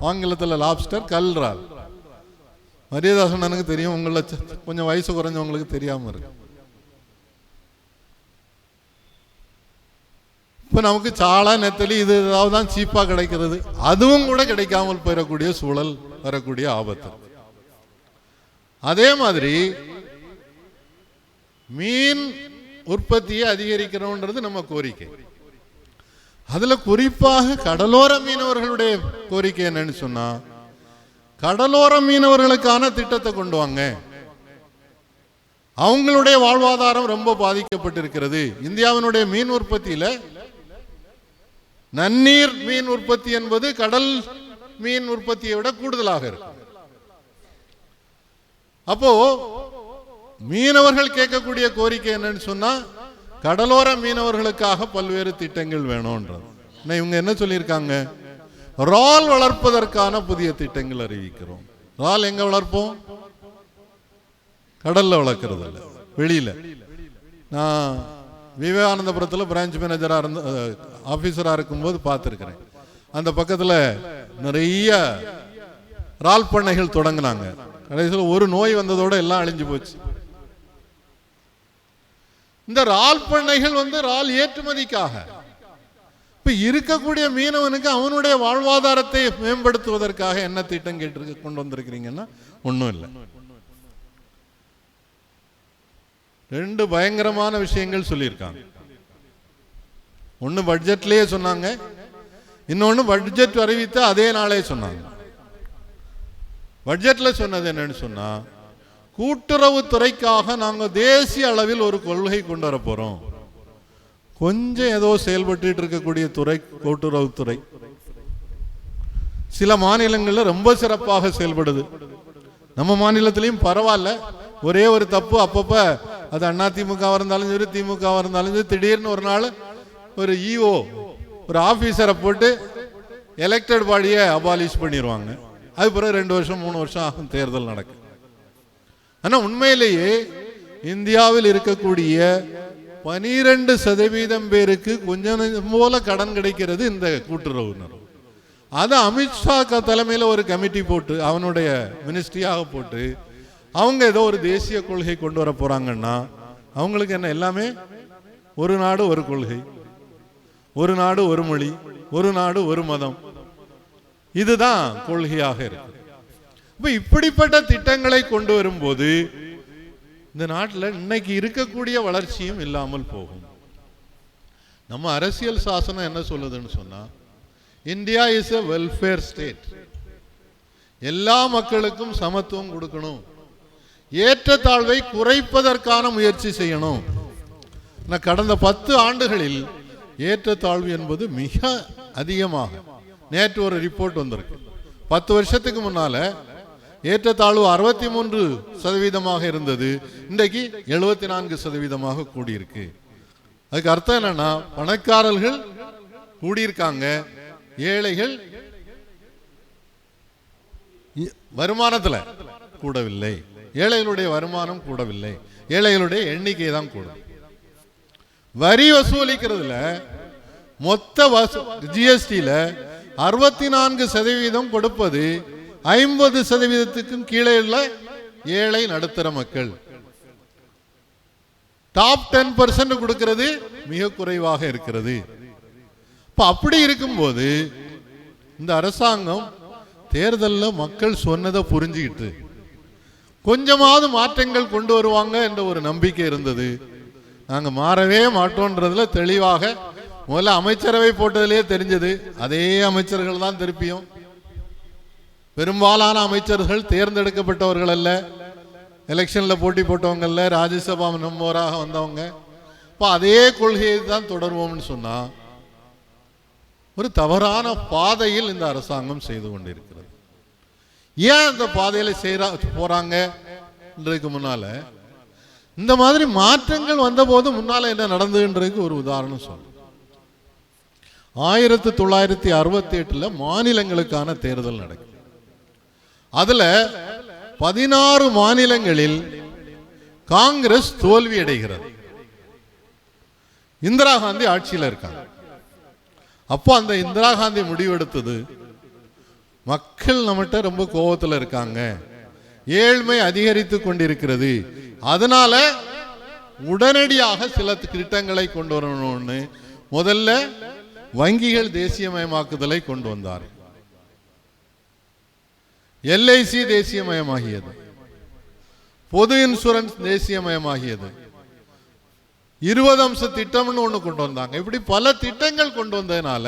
ஆங்கிலத்தில் லாப்ஸ்டர், கல்றால். மரியதாசன் எனக்கு தெரியும், உங்களை கொஞ்சம் வயசு குறைஞ்சவங்களுக்கு தெரியாம இருக்கு. இப்ப நமக்கு சாளா நெத்தலி இது ஏதாவது தான் சீப்பா கிடைக்கிறது. அதுவும் கூட கிடைக்காமல் போயிடக்கூடிய சூழல் வரக்கூடிய ஆபத்து. அதே மாதிரி மீன் உற்பத்தியை அதிகரிக்கணும்ன்றது நம்ம கோரிக்கை. அதுல குறிப்பாக கடலோர மீனவர்களுடைய கோரிக்கை என்னன்னு சொன்னா, கடலோர மீனவர்களுக்கான திட்டத்தை கொண்டு வாங்க. அவங்களுடைய வாழ்வாதாரம் ரொம்ப பாதிக்கப்பட்டிருக்கிறது. இந்தியாவினுடைய மீன் உற்பத்தியில நன்னீர் மீன் உற்பத்தி என்பது கடல் மீன் உற்பத்தியை விட கூடுதலாக இருக்கு. அப்போ மீனவர்கள் கேட்கக்கூடிய கோரிக்கை என்னன்னு சொன்னா, கடலோர மீனவர்களுக்காக பல்வேறு திட்டங்கள் வேணும்ன்றது. இவங்க என்ன சொல்லியிருக்காங்க, இறால் வளர்ப்பதற்கான புதிய திட்டங்கள் அறிவிக்கிறோம். இறால் எங்க வளர்ப்போம்? கடல்ல வளர்க்கறது இல்லை, வெளியில. நான் விவேகானந்தபுரத்தில் பிரான்ச் மேனேஜரா இருந்த ஆபீசரா இருக்கும்போது பார்த்துருக்கிறேன். அந்த பக்கத்தில் நிறைய இறால் பண்ணைகள் தொடங்கினாங்க. கடைசியில் ஒரு நோய் வந்ததோட எல்லாம் அழிஞ்சு போச்சு. இந்த இறால் பண்ணைகள் இறால் ஏற்றுமதிக்காக. இப்ப இருக்கக்கூடிய மீனவனுக்கு அவனுடைய வாழ்வாதாரத்தை மேம்படுத்துவதற்காக என்ன திட்டம் கேட்டு கொண்டு வந்திருக்கிறீங்கன்னா ஒன்றும் இல்லை. ரெண்டு பயங்கரமான விஷயங்கள் சொல்லியிருக்காங்க. ஒன்னு பட்ஜெட்லயே சொன்னாங்க, இன்னொன்னு பட்ஜெட் அறிவித்த அதே நாளே சொன்னாங்க. பட்ஜெட்ல சொன்னது என்னன்னு சொன்னா, கூட்டுறவுத்துறைக்காக நாங்கள் தேசிய அளவில் ஒரு கொள்கை கொண்டு வர போறோம். கொஞ்சம் ஏதோ செயல்பட்டு இருக்கக்கூடிய துறை கூட்டுறவுத்துறை. சில மாநிலங்களில் ரொம்ப சிறப்பாக செயல்படுது. நம்ம மாநிலத்திலையும் பரவாயில்ல. ஒரே ஒரு தப்பு, அப்பப்ப அது அதிமுக இருந்தாலும் சரி, திமுக இருந்தாலும் சரி, திடீர்னு ஒரு நாள் ஒரு இஓ ஒரு ஆபீசரை போட்டு எலெக்டட் பாடியை அபாலிஷ் பண்ணிடுவாங்க. அது பிறகு 2 வருஷம் 3 வருஷம் ஆகும் தேர்தல் நடக்கும். ஆனா உண்மையிலேயே இந்தியாவில் இருக்கக்கூடிய 12% பேருக்கு கொஞ்சம் போல கடன் கிடைக்கிறது இந்த கூட்டுறவு. அது அமித்ஷா தலைமையில் ஒரு கமிட்டி போட்டு, அவனுடைய மினிஸ்ட்ரியாக போட்டு, அவங்க ஏதோ ஒரு தேசிய கொள்கை கொண்டு வர போறாங்கன்னா, அவங்களுக்கு என்ன, எல்லாமே ஒரு நாடு ஒரு கொள்கை, ஒரு நாடு ஒரு மொழி, ஒரு நாடு ஒரு மதம், இதுதான் கொள்கையாக இருக்கு. இப்ப இப்படிப்பட்ட திட்டங்களை கொண்டு வரும்போது இந்த நாட்டில் இன்னைக்கு இருக்கக்கூடிய வளர்ச்சியும் இல்லாமல் போகும். நம்ம அரசியல் சாசனம் என்ன சொல்லுதுன்னு சொன்னா, India is a welfare state. எல்லா மக்களுக்கும் சமத்துவம் கொடுக்கணும், ஏற்றத்தாழ்வை குறைப்பதற்கான முயற்சி செய்யணும். கடந்த 10 ஆண்டுகளில் ஏற்றத்தாழ்வு என்பது மிக அதிகமாக, நேற்று ஒரு ரிப்போர்ட் வந்திருக்கு. 10 வருஷத்துக்கு முன்னால ஏற்றத்தாழ்வு 63% இருந்தது, இன்றைக்கு 74% கூடியிருக்கு. அதுக்கு அர்த்தம் என்னன்னா, பணக்காரர்கள் கூடியிருக்காங்க, ஏழைகள் வருமானத்துல கூடவில்லை. ஏழைகளுடைய வருமானம் கூடவில்லை, ஏழைகளுடைய எண்ணிக்கை தான் கூடும். வரி வசூலிக்கிறதுல மொத்த ஜிஎஸ்டியில 64% கொடுப்பது 50%க்கும் கீழே உள்ள ஏழை நடுத்தர மக்கள். டாப் 10% கொடுக்கிறது மிக குறைவாக இருக்கிறது. அப்படி இருக்கும்போது இந்த அரசாங்கம் தேர்தலில் மக்கள் சொன்னதை புரிஞ்சுக்கிட்டு கொஞ்சமாவது மாற்றங்கள் கொண்டு வருவாங்க என்ற ஒரு நம்பிக்கை இருந்தது. நாங்க மாறவே மாட்டோன்றதுல தெளிவாக முதல்ல அமைச்சரவை போட்டதிலேயே தெரிஞ்சது. அதே அமைச்சர்கள் தான் திருப்பியும், பெரும்பாலான அமைச்சர்கள் தேர்ந்தெடுக்கப்பட்டவர்கள் அல்ல, எலெக்ஷன்ல போட்டி போட்டவங்கல்ல, ராஜ்யசபா மெம்பராக வந்தவங்க. இப்போ அதே கொள்கையை தான் தொடர்வோம்னு சொன்னா ஒரு தவறான பாதையில் இந்த அரசாங்கம் செய்து கொண்டிருக்கிறது. ஏன் அந்த பாதையில போறாங்க? முன்னால இந்த மாதிரி மாற்றங்கள் வந்தபோது முன்னால என்ன நடந்ததுன்றதுக்கு ஒரு உதாரணம் சொல்றேன். 1968 மாநிலங்களுக்கான தேர்தல் நடக்குது. அதுல 16 மாநிலங்களில் காங்கிரஸ் தோல்வி அடைகிறது. இந்திரா காந்தி ஆட்சியில் இருக்காங்க. அப்போ அந்த இந்திரா காந்தி முடிவெடுத்தது, மக்கள் நம்மகிட்ட ரொம்ப கோபத்தில் இருக்காங்க, ஏழ்மை அதிகரித்து கொண்டிருக்கிறது, அதனால உடனடியாக சில திட்டங்களை கொண்டு வரணும்னு முதல்ல வங்கிகள் தேசியமயமாக்குதலை கொண்டு வந்தார். எல்ஐசி தேசியமயமாகியது, பொது இன்சூரன்ஸ் தேசியமயமாகியது, 20 அம்ச திட்டம்னு ஒண்ணு கொண்டு வந்தாங்க. இப்படி பல திட்டங்கள் கொண்டு வந்ததுனால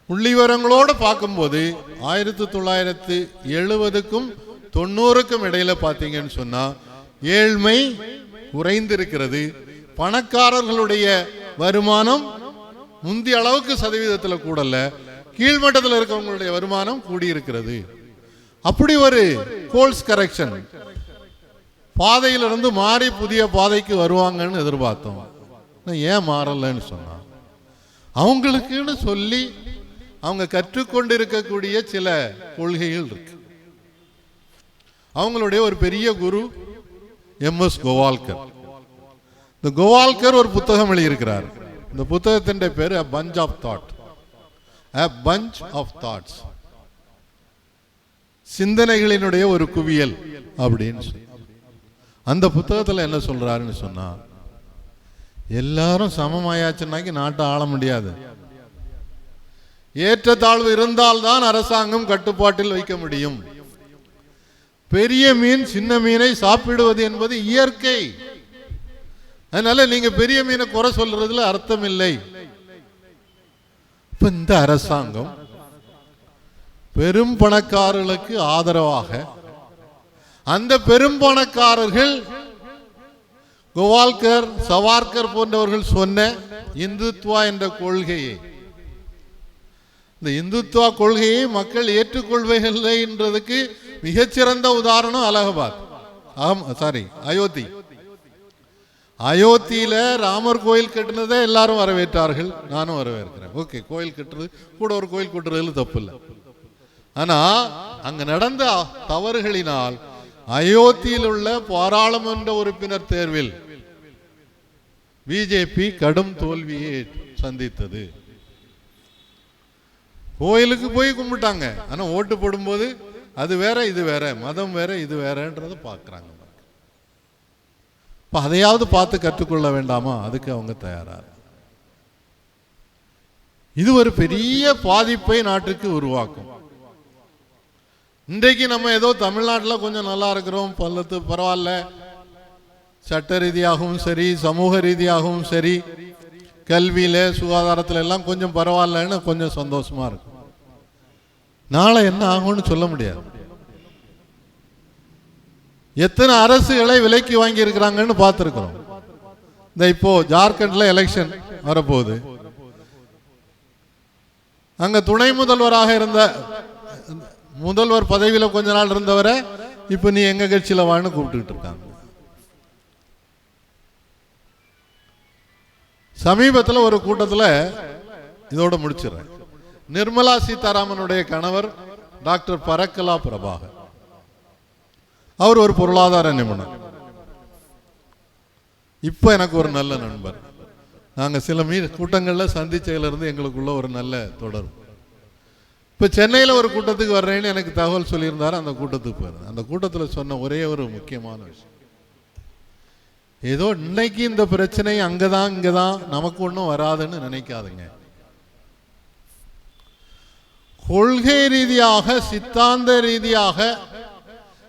புள்ளிவரங்களோடு பார்க்கும்போது 1970க்கும் 90க்கும் இடையில பார்த்தீங்கன்னு சொன்னா ஏழ்மை குறைந்திருக்கிறது. பணக்காரர்களுடைய வருமானம் முந்தைய அளவுக்கு சதவீதத்தில் கூடல, கீழ்மட்டத்தில் இருக்கவங்களுடைய வருமானம் கூடியிருக்கிறது. அப்படி ஒரு கோர்ஸ் கரெக்ஷன், பாதையிலிருந்து மாறி புதிய பாதைக்கு வருவாங்கன்னு எதிர்பார்த்தோம். ஏன் மாறலன்னு சொன்னா, அவங்களுக்குன்னு சொல்லி அவங்க கற்றுக்கொண்டு இருக்கக்கூடிய சில கொள்கைகள் இருக்கு. அவங்களுடைய ஒரு பெரிய குரு MS கோவால்கர். இந்த கோவால்கர் ஒரு புத்தகம் எழுதியிருக்கிறார். இந்த புத்தகத்தின் பேரு A Bunch of Thoughts, A Bunch of Thoughts, சிந்தனைகளினுடைய ஒரு குவியல் அப்படின்னு சொல்லி. அந்த புத்தகத்தில் என்ன சொல்றாருன்னு சொன்னா, எல்லாரும் சமமாயாச்சுன்னாக்கி நாட்டை ஆள முடியாது. ஏற்றத்தாழ்வு இருந்தால்தான் அரசாங்கம் கட்டுப்பாட்டில் வைக்க முடியும். பெரிய மீன் சின்ன மீனை சாப்பிடுவது என்பது இயற்கை. அதனால நீங்க பெரிய மீனை குறை சொல்றதுல அர்த்தம் இல்லை. இப்ப இந்த அரசாங்கம் பெரும் பணக்காரர்களுக்கு ஆதரவாக, அந்த பெரும் பணக்காரர்கள் கோவால்கர் சவார்கர் போன்றவர்கள் சொன்ன இந்துத்வா என்ற கொள்கையை, இந்த இந்துத்துவா கொள்கையை மக்கள் ஏற்றுக்கொள்வதில்லை என்றதுக்கு மிகச்சிறந்த உதாரணம் அலகாபாத், அயோத்தி. அயோத்தியில ராமர் கோயில் கட்டினதை எல்லாரும் வரவேற்றார்கள், நானும் வரவேற்கிறேன். ஓகே, கோயில் கட்டுறது கூட ஒரு கோயில் கட்டுறதுல தப்பு இல்லை. ஆனா அங்க நடந்த தவறுகளினால் அயோத்தியில் உள்ள பாராளுமன்ற உறுப்பினர் தேர்வில் பிஜேபி கடும் தோல்வியை சந்தித்தது. கோயிலுக்கு போய் கும்பிட்டாங்க, ஆனா ஓட்டு போடும்போது அது வேற இது வேற, மதம் வேற இது வேறன்றத பார்க்கறாங்க. அதையாவது பார்த்து கற்றுக்கொள்ள வேண்டாமா? அதுக்கு அவங்க தயாரா. இது ஒரு பெரிய பாதிப்பை நாட்டுக்கு உருவாக்கும். இன்றைக்கு நம்ம ஏதோ தமிழ்நாட்டில் கொஞ்சம் நல்லா இருக்கிறோம், பரவாயில்ல, சட்ட ரீதியாகவும் சரி சமூக ரீதியாகவும் சரி கல்வியில சுகாதாரத்துல எல்லாம் கொஞ்சம் பரவாயில்லன்னு கொஞ்சம் சந்தோஷமா இருக்கும். நாளை என்ன ஆகும்னு சொல்ல முடியாது. எத்தனை அரசுகளை விலைக்கு வாங்கி இருக்கிறாங்கன்னு பார்த்துருக்கிறோம். இந்த இப்போ ஜார்க்கண்ட்ல எலெக்ஷன் வரப்போகுது. அங்க துணை முதல்வராக இருந்த முதல்வர் பதவியில கொஞ்ச நாள் இருந்தவரை இப்ப நீ எங்க கட்சியில வான்னு கூப்பிட்டு இருக்காங்க. சமீபத்தில் ஒரு கூட்டத்தில், இதோட முடிச்சிடறேன், நிர்மலா சீதாராமனுடைய கணவர் டாக்டர் பரக்கலா பிரபாகர், அவர் ஒரு பொருளாதார நிபுணர். இப்ப எனக்கு ஒரு நல்ல நண்பர். நாங்க சில கூட்டங்களில் சந்திச்சதிலிருந்து எங்களுக்குள்ள ஒரு நல்ல தொடர்பு. இப்ப சென்னையில் ஒரு கூட்டத்துக்கு வர்றேன்னு எனக்கு தகவல் சொல்லியிருந்தாரு. அந்த கூட்டத்துக்கு போயிருந்தேன். அந்த கூட்டத்தில் சொன்ன ஒரே ஒரு முக்கியமான விஷயம், ஏதோ இன்னைக்கு இந்த பிரச்சனை அங்கதான் இங்கதான் நமக்கு ஒன்றும் வராதுன்னு நினைக்காதுங்க. கொள்கை ரீதியாக சித்தாந்த ரீதியாக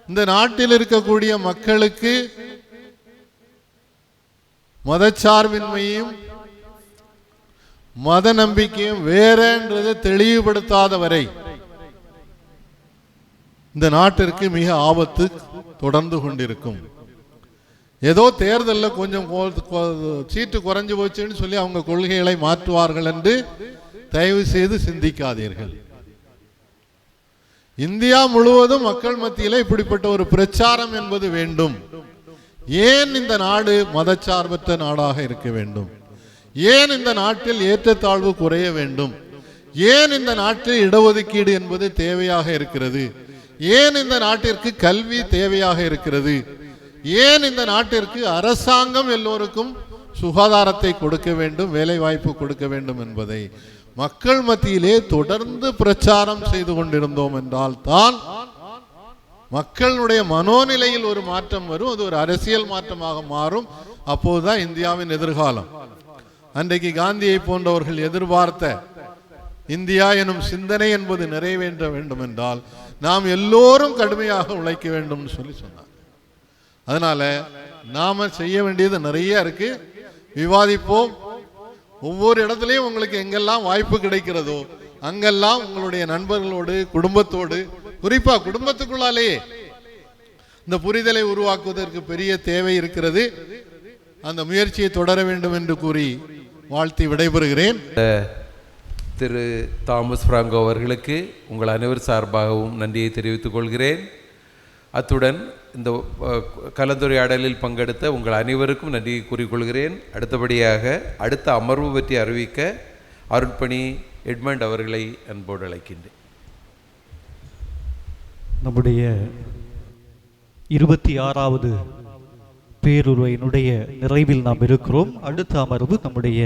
இந்த நாட்டில் இருக்கக்கூடிய மக்களுக்கு மதச்சார்பின்மையும் மத நம்பிக்கையும் வேறன்றதை தெளிவுபடுத்தாத வரை இந்த நாட்டிற்கு மிக ஆபத்து தொடர்ந்து கொண்டிருக்கும். ஏதோ தேர்தலில் கொஞ்சம் சீட்டு குறைஞ்சு போச்சுன்னு சொல்லி அவங்க கொள்கைகளை மாற்றுவார்கள் என்று தயவு செய்து சிந்திக்காதீர்கள். இந்தியா முழுவதும் மக்கள் மத்தியில் இப்படிப்பட்ட ஒரு பிரச்சாரம் என்பது வேண்டும். ஏன் இந்த நாடு மதச்சார்பற்ற நாடாக இருக்க வேண்டும்? ஏன் இந்த நாட்டில் ஏற்றத்தாழ்வு குறைய வேண்டும்? ஏன் இந்த நாட்டில் இடஒதுக்கீடு என்பது தேவையாக இருக்கிறது? ஏன் இந்த நாட்டிற்கு கல்வி தேவையாக இருக்கிறது? ஏன் இந்த நாட்டிற்கு அரசாங்கம் எல்லோருக்கும் சுகாதாரத்தை கொடுக்க வேண்டும், வேலை வாய்ப்பு கொடுக்க வேண்டும் என்பதை மக்கள் மத்தியிலே தொடர்ந்து பிரச்சாரம் செய்து கொண்டிருந்தோம் என்றால் தான் மக்களுடைய மனோநிலையில் ஒரு மாற்றம் வரும். அது ஒரு அரசியல் மாற்றமாக மாறும். அப்போதுதான் இந்தியாவின் எதிர்காலம். அன்றைக்கு காந்தியை போன்றவர்கள் எதிர்பார்த்த இந்தியா எனும் சிந்தனை என்பது நிறைவேற்ற வேண்டும் என்றால் நாம் எல்லோரும் கடுமையாக உழைக்க வேண்டும் சொல்லி சொன்னார். அதனால நாம செய்ய வேண்டியது நிறைய இருக்கு. விவாதிப்போம். ஒவ்வொரு இடத்துலையும் உங்களுக்கு எங்கெல்லாம் வாய்ப்பு கிடைக்கிறதோ அங்கெல்லாம் உங்களுடைய நண்பர்களோடு, குடும்பத்தோடு, குறிப்பா குடும்பத்துக்குள்ளாலேயே இந்த புரிதலை உருவாக்குவதற்கு பெரிய தேவை இருக்கிறது. அந்த முயற்சியை தொடர வேண்டும் என்று கூறி வாழ்த்தி விடைபெறுகிறேன். திரு தாமஸ் பிராங்கோ அவர்களுக்கு உங்கள் அனைவர் சார்பாகவும் நன்றியை தெரிவித்துக் கொள்கிறேன். அத்துடன் இந்த கலந்துரையாடலில் பங்கெடுத்த உங்கள் அனைவருக்கும் நன்றியை கூறிக்கொள்கிறேன். அடுத்தபடியாக அடுத்த அமர்வு பற்றி அறிவிக்க அருட்பணி எட்மண்ட் அவர்களை அன்போடு அழைக்கின்றேன். நம்முடைய 26வது பேருரையினுடைய நிறைவில் நாம் இருக்கிறோம். அடுத்த அமர்வு நம்முடைய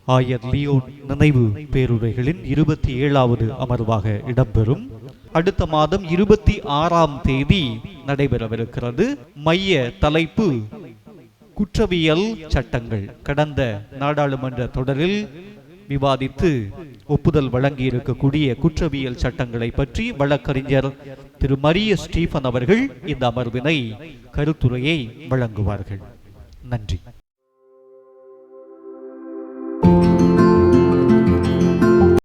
ஆயர் லியோன் நினைவு பேருரைகளின் 27வது அமர்வாக இடம்பெறும். அடுத்த மாதம் 26ஆம் தேதி நடைபெறவிருக்கிறது. மைய தலைப்பு குற்றவியல் சட்டங்கள். கடந்த நாடாளுமன்ற தொடரில் விவாதித்து ஒப்புதல் வழங்கி இருக்கக்கூடிய குற்றவியல் சட்டங்களை பற்றி வழக்கறிஞர் திரு மரிய ஸ்டீபன் அவர்கள் இந்த அமர்வினை கருத்துரையை வழங்குவார்கள். நன்றி.